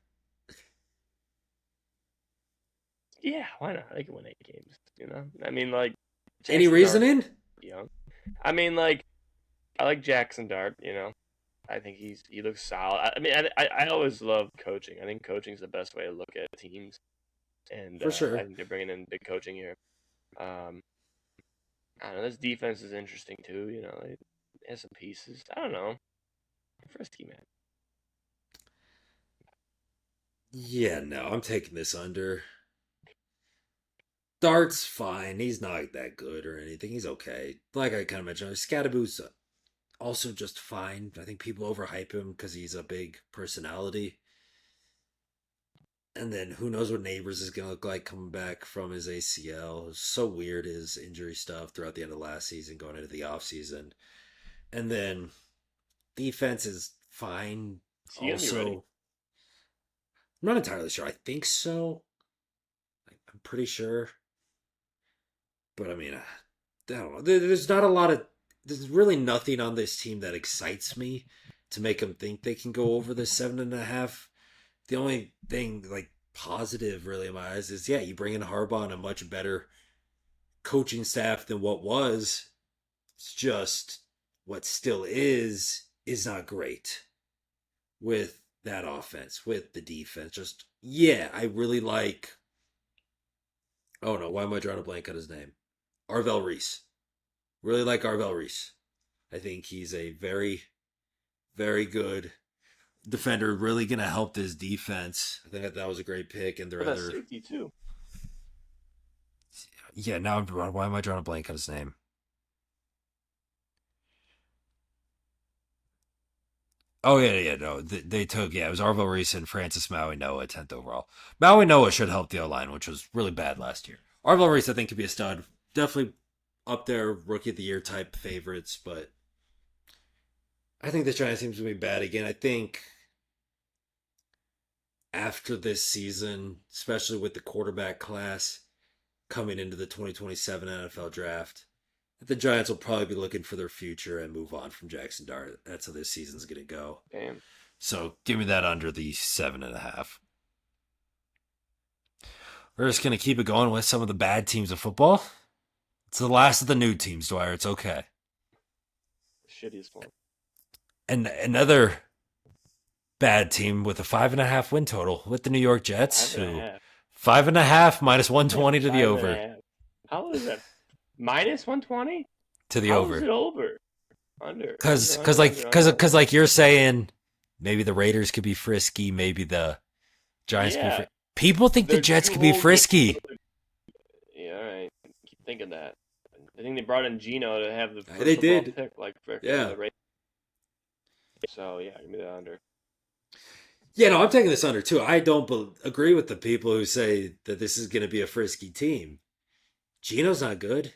Yeah, why not? They can win 8 games. You know, I mean, like. Any reasoning? Young. I mean, like, I like Jackson Dart. You know, I think he looks solid. I mean, I always love coaching. I think coaching is the best way to look at teams. And for sure, I think they're bringing in big coaching here. I don't know. This defense is interesting too. You know, it has some pieces. I don't know. Frisky, man. Yeah, no, I'm taking this under. Dart's fine. He's not that good or anything. He's okay. Like I kind of mentioned, Scadaboo's also just fine. I think people overhype him because he's a big personality. And then who knows what Neighbors is going to look like coming back from his ACL. It was so weird, his injury stuff throughout the end of last season, going into the offseason. And then defense is fine. Is he gonna be ready? Also, I'm not entirely sure. I think so. I'm pretty sure. But I mean, I don't know. There's not a lot of. There's really nothing on this team that excites me to make them think they can go over the 7.5. The only thing like positive really in my eyes is you bring in Harbaugh and a much better coaching staff than what was. It's just what still is not great with that offense, with the defense. Just I really like. Oh no, why am I drawing a blank on his name? Arvell Reese. Really like Arvell Reese. I think he's a very, very good defender. Really going to help this defense. I think that was a great pick. And their other safety too. Yeah, now why am I drawing a blank on his name? Oh yeah, no, they took it was Arvell Reese and Francis Maui Noah 10th overall. Maui Noah should help the O line, which was really bad last year. Arvell Reese I think could be a stud, definitely up there rookie of the year type favorites, but I think the Giants seems to be bad again. I think after this season, especially with the quarterback class coming into the 2027 NFL draft, the Giants will probably be looking for their future and move on from Jackson Dart. That's how this season's going to go. Damn. So give me that under the 7.5. We're just going to keep it going with some of the bad teams of football. It's the last of the new teams, Dwyer. It's okay. Shittiest one. And another bad team with a 5.5 win total with the New York Jets. 5.5 minus 120 to the over. How is that? Minus 120 to the How over. Is it over? Under. Because like you're saying, maybe the Raiders could be frisky. Maybe the Giants could be frisky. People think the Jets could be frisky. Yeah, all right. Keep thinking that. I think they brought in Geno to have the first they did. pick, like for yeah. The Raiders. So yeah, give me the under. Yeah, no, I'm taking this under too. I don't agree with the people who say that this is going to be a frisky team. Geno's not good.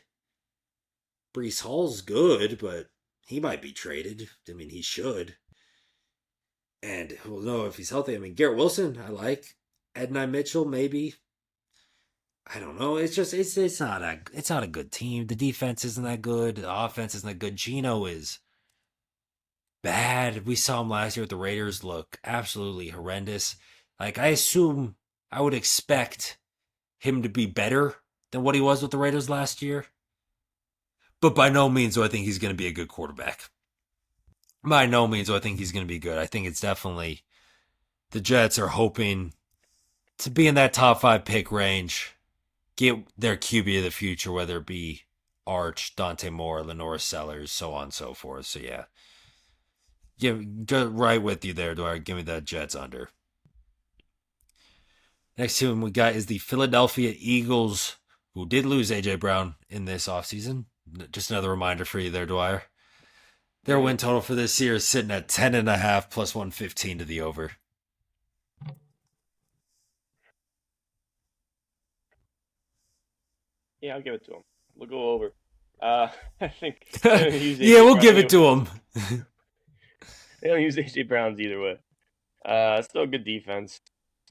Brees Hall's good, but he might be traded. I mean, he should. And we'll know if he's healthy. I mean, Garrett Wilson, I like. Adonai Mitchell, maybe. I don't know. It's just it's not a good team. The defense isn't that good. The offense isn't that good. Geno is bad. We saw him last year with the Raiders look absolutely horrendous. Like I would expect him to be better than what he was with the Raiders last year. But by no means do I think he's going to be a good quarterback. By no means do I think he's going to be good. I think it's definitely the Jets are hoping to be in that top 5 pick range, get their QB of the future, whether it be Arch, Dante Moore, Lenore Sellers, so on and so forth. So yeah, right with you there, Dwyer. Give me that Jets under. Next team we got is the Philadelphia Eagles, who did lose A.J. Brown in this offseason. Just another reminder for you there, Dwyer. Their win total for this year is sitting at 10.5 plus 115 to the over. Yeah, I'll give it to him. We'll go over. I think. We'll give it to him. They don't use A.J. Browns either way. Still a good defense.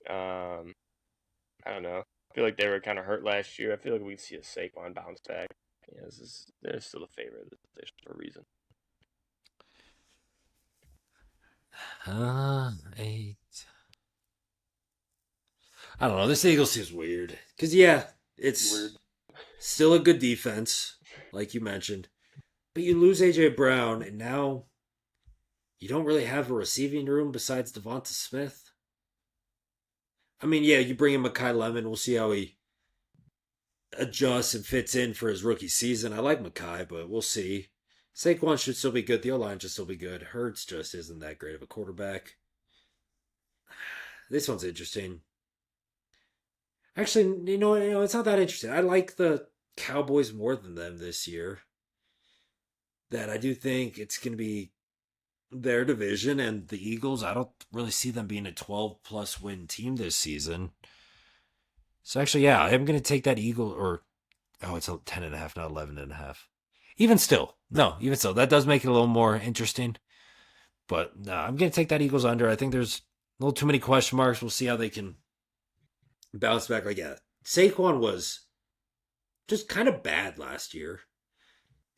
I don't know. I feel like they were kind of hurt last year. I feel like we see a Saquon bounce back. Yeah, they're still a favorite for a reason. 8. I don't know. This Eagles seems weird. Because, it's weird. Still a good defense, like you mentioned. But you lose A.J. Brown, and now you don't really have a receiving room besides Devonta Smith. I mean, you bring in Mekhi Lemon. We'll see how he adjusts and fits in for his rookie season. I like Mekhi, but we'll see. Saquon should still be good. The O-line should still be good. Hurts just isn't that great of a quarterback. This one's interesting. Actually, it's not that interesting. I like the Cowboys more than them this year. That I do think it's going to be their division, and the Eagles, I don't really see them being a 12-plus win team this season. So actually, yeah, I'm going to take that Eagle, or, oh, it's a 10.5, not 11.5. Even still, no, even still, that does make it a little more interesting. But no, I'm going to take that Eagles under. I think there's a little too many question marks. We'll see how they can bounce back. Like, yeah, Saquon was just kind of bad last year.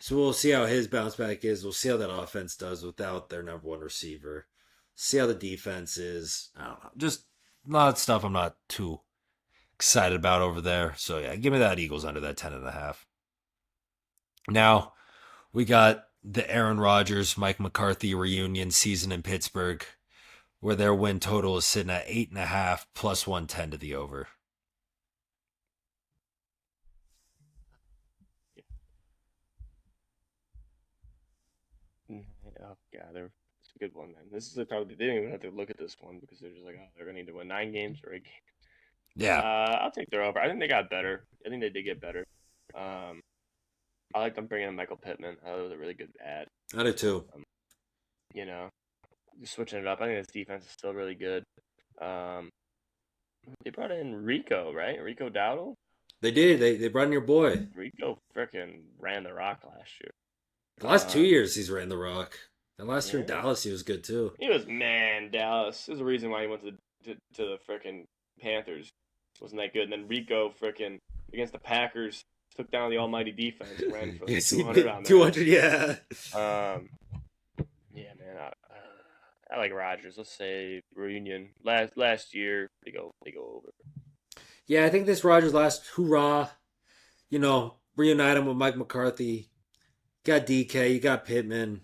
So we'll see how his bounce back is. We'll see how that offense does without their number one receiver. See how the defense is. I don't know. Just a lot of stuff I'm not too excited about over there. So yeah, give me that Eagles under that 10.5. Now we got the Aaron Rodgers, Mike McCarthy reunion season in Pittsburgh, where their win total is sitting at 8.5 plus 110 to the over. Oh god, it's a good one, man. This is probably they didn't even have to look at this one because they're just like, oh, they're gonna need to win 9 games or 8 games. Yeah, I'll take their over. I think they got better. I think they did get better. I like them bringing in Michael Pittman. That was a really good ad. I do too. You know, just switching it up. I think this defense is still really good. They brought in Rico, right? Rico Dowdle. They did. They brought in your boy. Rico freaking ran the rock last year. The last 2 years he's ran the rock. And last year in Dallas he was good too. He was Dallas. There's a reason why he went to the freaking Panthers. Wasn't that good? And then Rico freaking against the Packers took down the almighty defense, ran for 200 on there. 200, yeah. Yeah, man. I like Rodgers. Let's say reunion last year they go over. Yeah, I think this Rodgers last hoorah. Reunite him with Mike McCarthy. You got DK, you got Pittman.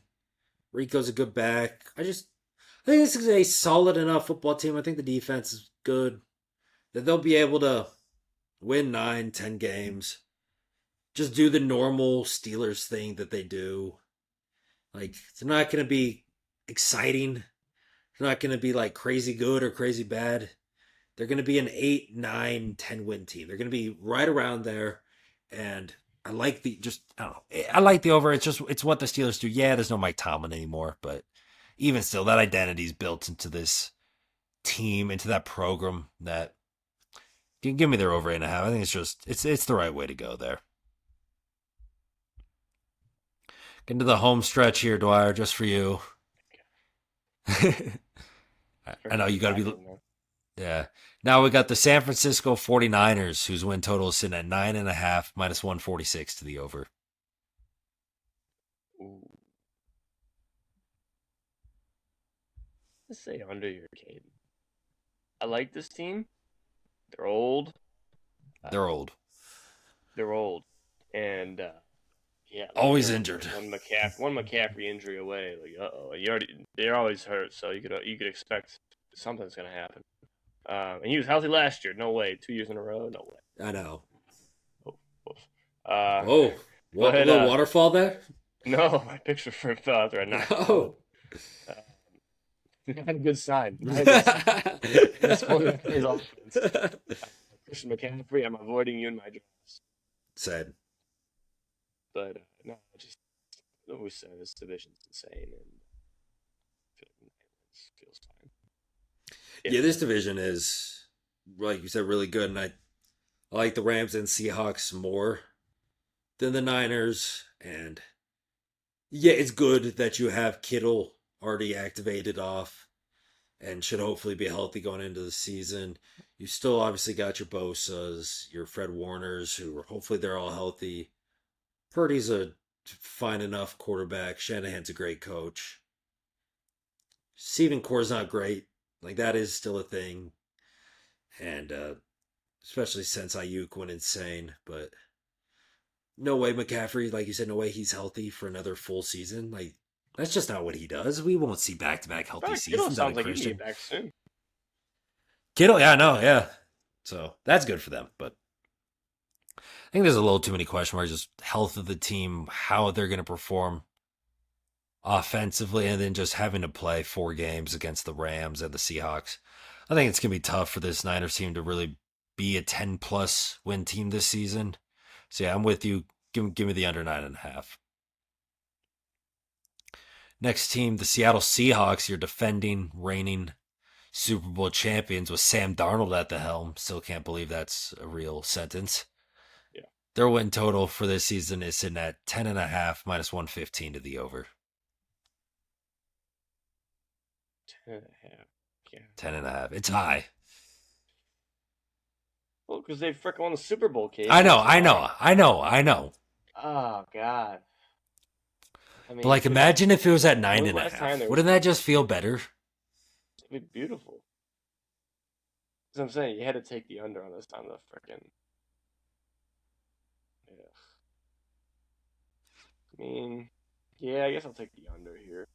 Rico's a good back. I think this is a solid enough football team. I think the defense is good. That they'll be able to win 9, 10 games. Just do the normal Steelers thing that they do. Like, it's not going to be exciting. It's not going to be like crazy good or crazy bad. They're going to be an 8, 9, 10 win team. They're going to be right around there. And I like I like the over. It's what the Steelers do. Yeah, there's no Mike Tomlin anymore, but even still, that identity is built into this team, into that program that you can give me their over 8.5. I think it's the right way to go there. Get into the home stretch here, Dwyer, just for you. I know you got to be. Yeah. Now we got the San Francisco 49ers, whose win total is sitting at 9.5 minus 146 to the over. Ooh. Let's say under your Caden. I like this team. They're old. They're old. And yeah, always injured. One McCaffrey injury away. Like, they're always hurt, so you could expect something's gonna happen. And he was healthy last year. No way. 2 years in a row. No way. I know. Oh, what? A little waterfall there? No, my picture for him fell out there. No. Not a good sign. That's one of his offense. Christian McCaffrey, I'm avoiding you in my drafts. Sad. But no, just always say this division's insane, and I feel like it feels fine. Yeah, this division is, like you said, really good, and I like the Rams and Seahawks more than the Niners. And yeah, it's good that you have Kittle already activated off and should hopefully be healthy going into the season. You still obviously got your Bosas, your Fred Warners, who hopefully they're all healthy. Purdy's a fine enough quarterback. Shanahan's a great coach. Receiving core's not great. Like, that is still a thing. And especially since Ayuk went insane. But no way McCaffrey, like you said, no way he's healthy for another full season. Like, that's just not what he does. We won't see back-to-back healthy seasons. Sounds like he'll be back soon. Kittle, yeah, no, yeah. So that's good for them. But I think there's a little too many question marks. Just health of the team, how they're going to perform offensively, and then just having to play 4 games against the Rams and the Seahawks. I think it's going to be tough for this Niners team to really be a 10-plus win team this season. So yeah, I'm with you. Give me the under 9.5. Next team, the Seattle Seahawks, your defending, reigning Super Bowl champions with Sam Darnold at the helm. Still can't believe that's a real sentence. Yeah. Their win total for this season is sitting at 10.5 minus 115 to the over. 10.5. Yeah. 10.5. It's high. Well, because they frickin' won the Super Bowl, Cade. I know. Oh, God. I mean, But like, imagine if it was at 9.5. Wouldn't that just feel better? It'd be beautiful. Because I'm saying you had to take the under on this on the frickin'. Yeah. I mean, yeah, I guess I'll take the under here.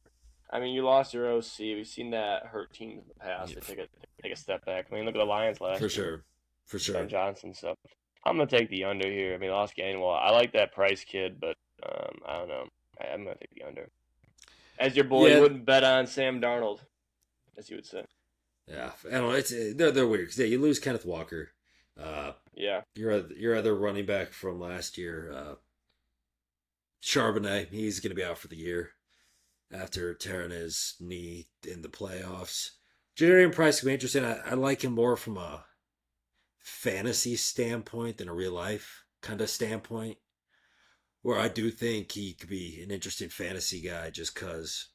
I mean, you lost your OC. We've seen that hurt teams in the past. They take a step back. I mean, look at the Lions last year. For sure. Ben Johnson stuff. I'm gonna take the under here. I mean, lost Gainwell. I like that Price kid, but I don't know. I'm gonna take the under. As your boy, you wouldn't bet on Sam Darnold, as you would say. Yeah, I don't know. It's they're weird because you lose Kenneth Walker. Yeah. Your other running back from last year, Charbonnet. He's going to be out for the year after tearing his knee in the playoffs. Jadarian Price can be interesting. I like him more from a fantasy standpoint than a real life kind of standpoint. Where I do think he could be an interesting fantasy guy just because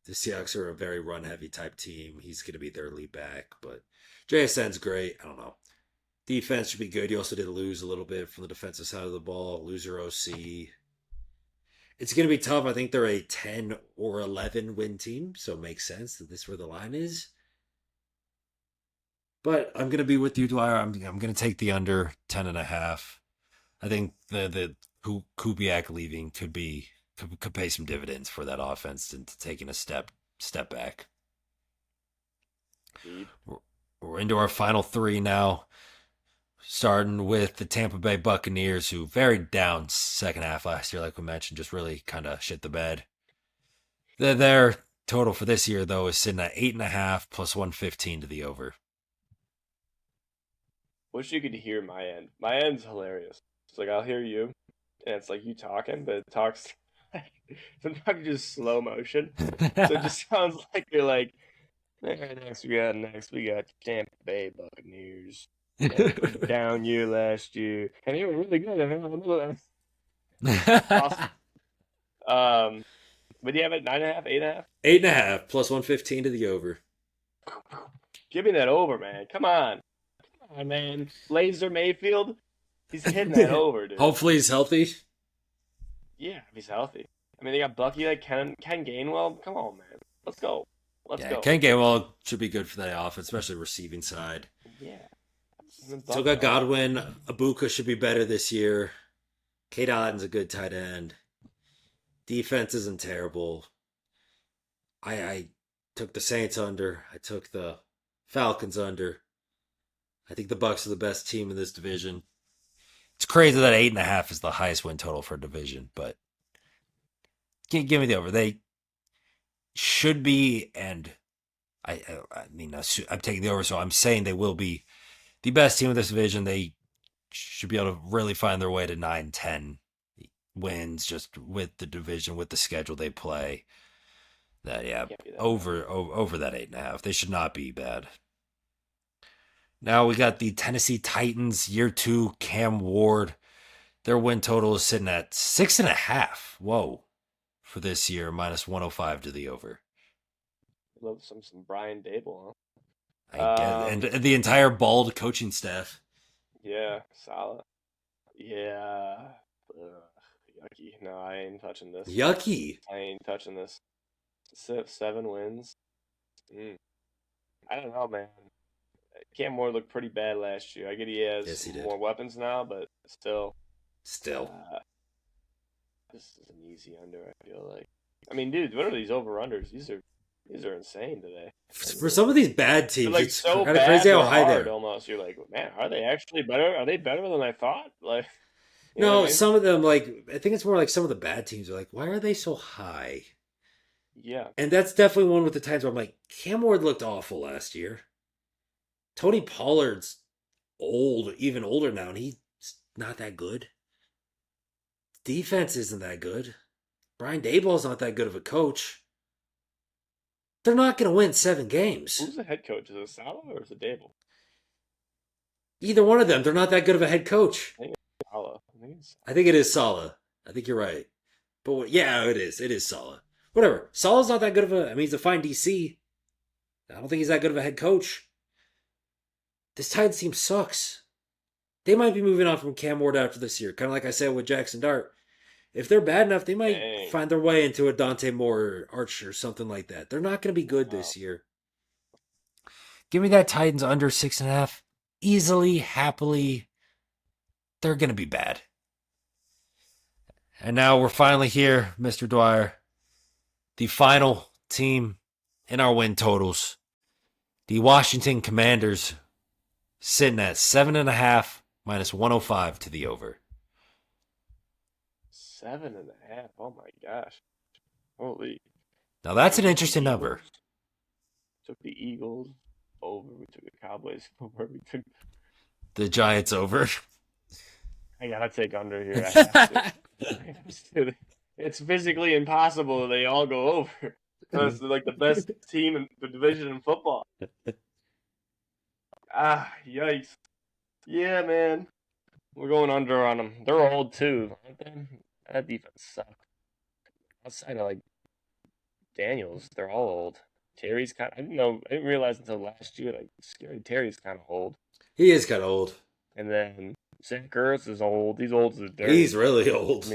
the Seahawks are a very run-heavy type team. He's going to be their lead back, but JSN's great. I don't know. Defense should be good. You also did lose a little bit from the defensive side of the ball. Lose your OC. It's going to be tough. I think they're a 10 or 11 win team, so it makes sense that this is where the line is. But I'm going to be with you, Dwyer. I'm going to take the under 10.5. I think the Kubiak leaving could pay some dividends for that offense into taking a step back. We're into our final three now, starting with the Tampa Bay Buccaneers, who very down second half last year, like we mentioned, just really kind of shit the bed. Their total for this year, though, is sitting at 8.5 plus 115 to the over. Wish you could hear my end. My end's hilarious. It's like I'll hear you, and it's like you talking, but it talks sometimes just slow motion. So it just sounds like you're like, next we got Tampa Bay Buccaneers. Down year last year, and they were really good. Awesome. But do you have it 9.5, 8.5? 8.5 plus 115 to the over. Give me that over, man. Come on, man. Laser Mayfield, he's hitting that over, dude. Hopefully he's healthy. Yeah, if he's healthy. I mean, they got Bucky, like Ken Gainwell. Come on, man. Let's go. Let's go. Ken Gainwell should be good for that offense, especially receiving side. Yeah. Still got Godwin. Ibuka should be better this year. Cade Otton's a good tight end. Defense isn't terrible. I took the Saints under. I took the Falcons under. I think the Bucs are the best team in this division. It's crazy that 8.5 is the highest win total for a division, but give me the over. They should be, and I mean, I'm taking the over, so I'm saying they will be the best team in this division. They should be able to really find their way to 9-10 wins just with the division, with the schedule they play. That over that 8.5. They should not be bad. Now we got the Tennessee Titans, year 2, Cam Ward. Their win total is sitting at 6.5. Whoa. For this year, minus 105 to the over. Love some Brian Dable, huh? I guess. And the entire bald coaching staff. Yeah, solid. Yeah. Yucky. No, I ain't touching this. Yucky. I ain't touching this. 7 wins. I don't know, man. Cam Ward looked pretty bad last year. I get he has more weapons now, but still. This is an easy under, I feel like. I mean, dude, what are these over-unders? These are insane today. For some of these bad teams, like, it's so kind of crazy how high they're. Almost, you're like, man, are they actually better? Are they better than I thought? Like, no, some of them, like, I think it's more like some of the bad teams are like, why are they so high? Yeah. And that's definitely one with the times where I'm like, Cam Ward looked awful last year. Tony Pollard's old, even older now, and he's not that good. Defense isn't that good. Brian Daboll's not that good of a coach. They're not going to win 7 games. Who's the head coach? Is it Salah or is it Dable? Either one of them. They're not that good of a head coach. I think it's Salah. I think it is Salah. I think you're right. But yeah, it is. It is Salah. Whatever. Salah's not that good of a. I mean, he's a fine DC. I don't think he's that good of a head coach. This Titans team sucks. They might be moving on from Cam Ward after this year. Kind of like I said with Jackson Dart. If they're bad enough, they might find their way into a Dante Moore or Archer or something like that. They're not going to be good this year. Give me that Titans under 6.5. Easily, happily. They're going to be bad. And now we're finally here, Mr. Dwyer. The final team in our win totals. The Washington Commanders sitting at 7.5 minus 105 to the over. 7.5. Oh my gosh. Holy. Now that's an interesting number. Took the Eagles over. We took the Cowboys over. We took the Giants over. I gotta take under here. I have to. It's physically impossible. They all go over. Because they're like the best team in the division in football. Yikes. Yeah, man. We're going under on them. They're old too, aren't they? That defense sucks. Outside of like Daniels, they're all old. Terry's kind of, I didn't realize until last year, like, Scary Terry's kind of old. He is kind of old. And then Zach Ertz is old. He's old as dirt. He's really old.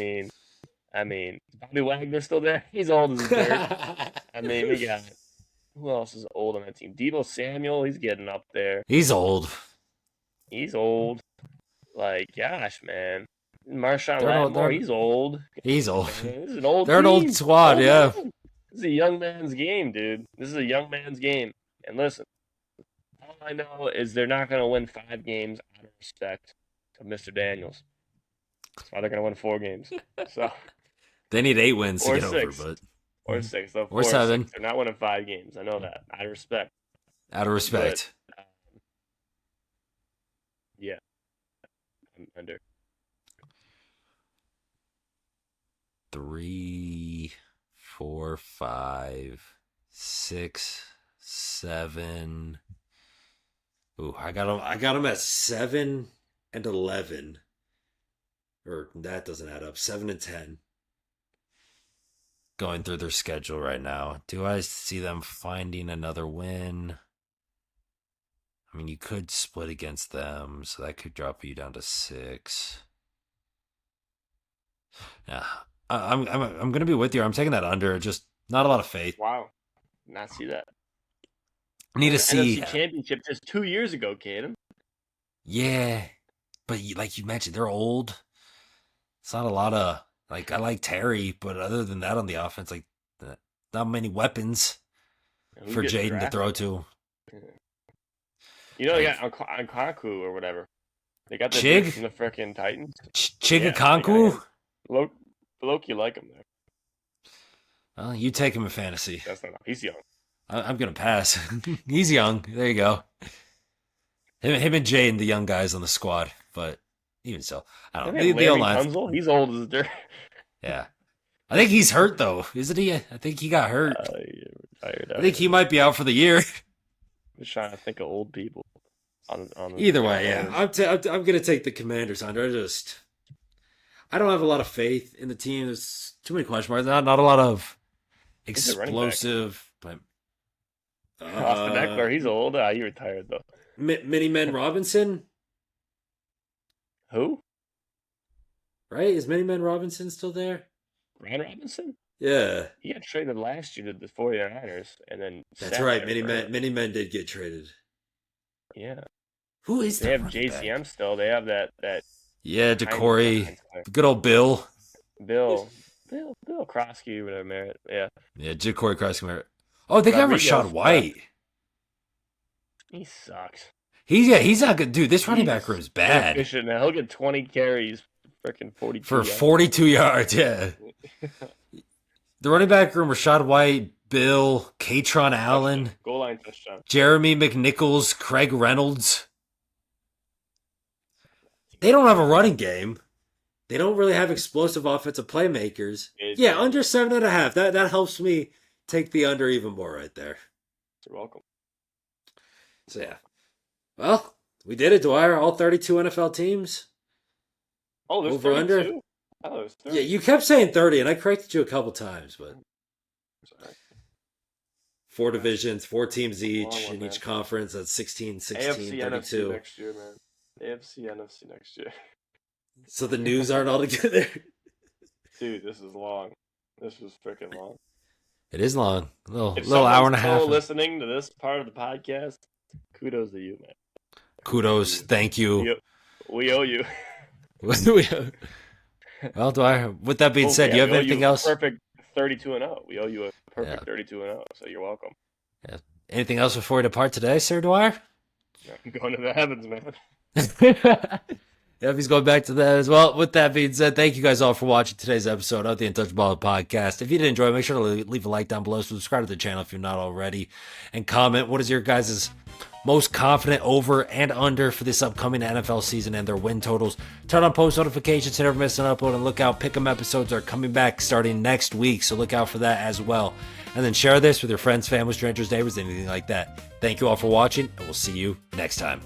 I mean, is Bobby Wagner still there? He's old as dirt. I mean, we got, who else is old on that team? Deebo Samuel, he's getting up there. He's old. He's old. Like, gosh, man. Marshawn Lattimore, he's old. He's old. Man, this is an old They're team. an old squad, yeah. Man. This is a young man's game, dude. This is a young man's game. And listen, all I know is they're not going to win 5 games out of respect of Mr. Daniels. That's why they're going to win 4 games. So they need 8 wins to get 6. over, but or 6. So or 7. 6. They're not winning 5 games. I know that. Out of respect. Out of respect. But, yeah. I'm under. 3, 4, 5, 6, 7. Ooh, I got them at 7 and 11. Or that doesn't add up. 7 and 10. Going through their schedule right now. Do I see them finding another win? I mean, you could split against them, so that could drop you down to 6. Yeah, I'm gonna be with you. I'm taking that under. Just not a lot of faith. Wow, not see that. Need to see NFC Championship just 2 years ago, Caden. Yeah, but like you mentioned, they're old. It's not a lot of like I like Terry, but other than that on the offense, like not many weapons for Jaden to throw to. You know, they got Okonkwo or whatever. They got the Chig dude from the freaking Titans. Chig Okonkwo. Loki, like him there. Well, you take him in fantasy. That's not. He's young. I'm gonna pass. He's young. There you go. Him and Jaden, the young guys on the squad, but even so, I don't know. The Tunzel, he's old as dirt. Yeah, I think he's hurt though, isn't he? I think he got hurt. I think he might be out for the year. I'm just trying to think of old people. Either way, yeah, I'm gonna take the Commanders under. I don't have a lot of faith in the team. There's too many question marks. Not a lot of explosive. But Austin Eckler, he's old. He retired though. Mini-Man Robinson. Who? Right? Is Mini-Man Robinson still there? Ryan Robinson? Yeah. He got traded last year to the 49ers, and then that's right. Mini-Man did get traded. Yeah. Who is they have JCM back? Still. They have that. Yeah, DeCorey. Good old Bill. Bill Krosky, whatever, Merritt. Yeah. Yeah, DeCorey Krosky Merritt. Oh, they got Rashad White. He sucks. He's not good. Dude, this running back room is bad. Now. He'll get 20 carries, freaking 42 for 42 yards, yeah. The running back room, Rashad White, Bill, Katron Allen. Goal line touchdown. Jeremy McNichols, Craig Reynolds. They don't have a running game. They don't really have explosive offensive playmakers. Yeah, under 7.5. That helps me take the under even more right there. You're welcome. So, yeah. Well, we did it, Dwyer. All 32 NFL teams. Oh, there's over 32? under. Oh, there's 30. Yeah, you kept saying 30, and I corrected you a couple times, but Sorry. 4 divisions, 4 teams Long each one, in each man. conference. That's 16, 16, AFC, 32. NFC next year, man. AFC, NFC next year. So the news aren't all together. Dude, this is long. This was freaking long. It is long. A If little hour and a someone's half. listening to this part of the podcast, kudos to you, man. Kudos. Thank you. We owe you. Well, Dwyer, with that being said, do you have anything else? Perfect 32-0. We owe you a perfect 32-0, so you're welcome. Yeah. Anything else before we depart today, Sir Dwyer? I'm going to the heavens, man. Yep, he's going back to that as well. With that being said, thank you guys all for watching today's episode of the Untouchaballs podcast. If you did enjoy, make sure to leave a like down below, subscribe to the channel if you're not already, and comment what is your guys' most confident over and under for this upcoming NFL season and their win totals. Turn on post notifications to never miss an upload, and look out, Pick'em episodes are coming back starting next week, so look out for that as well. And then share this with your friends, family, strangers, neighbors, anything like that. Thank you all for watching, and we'll see you next time.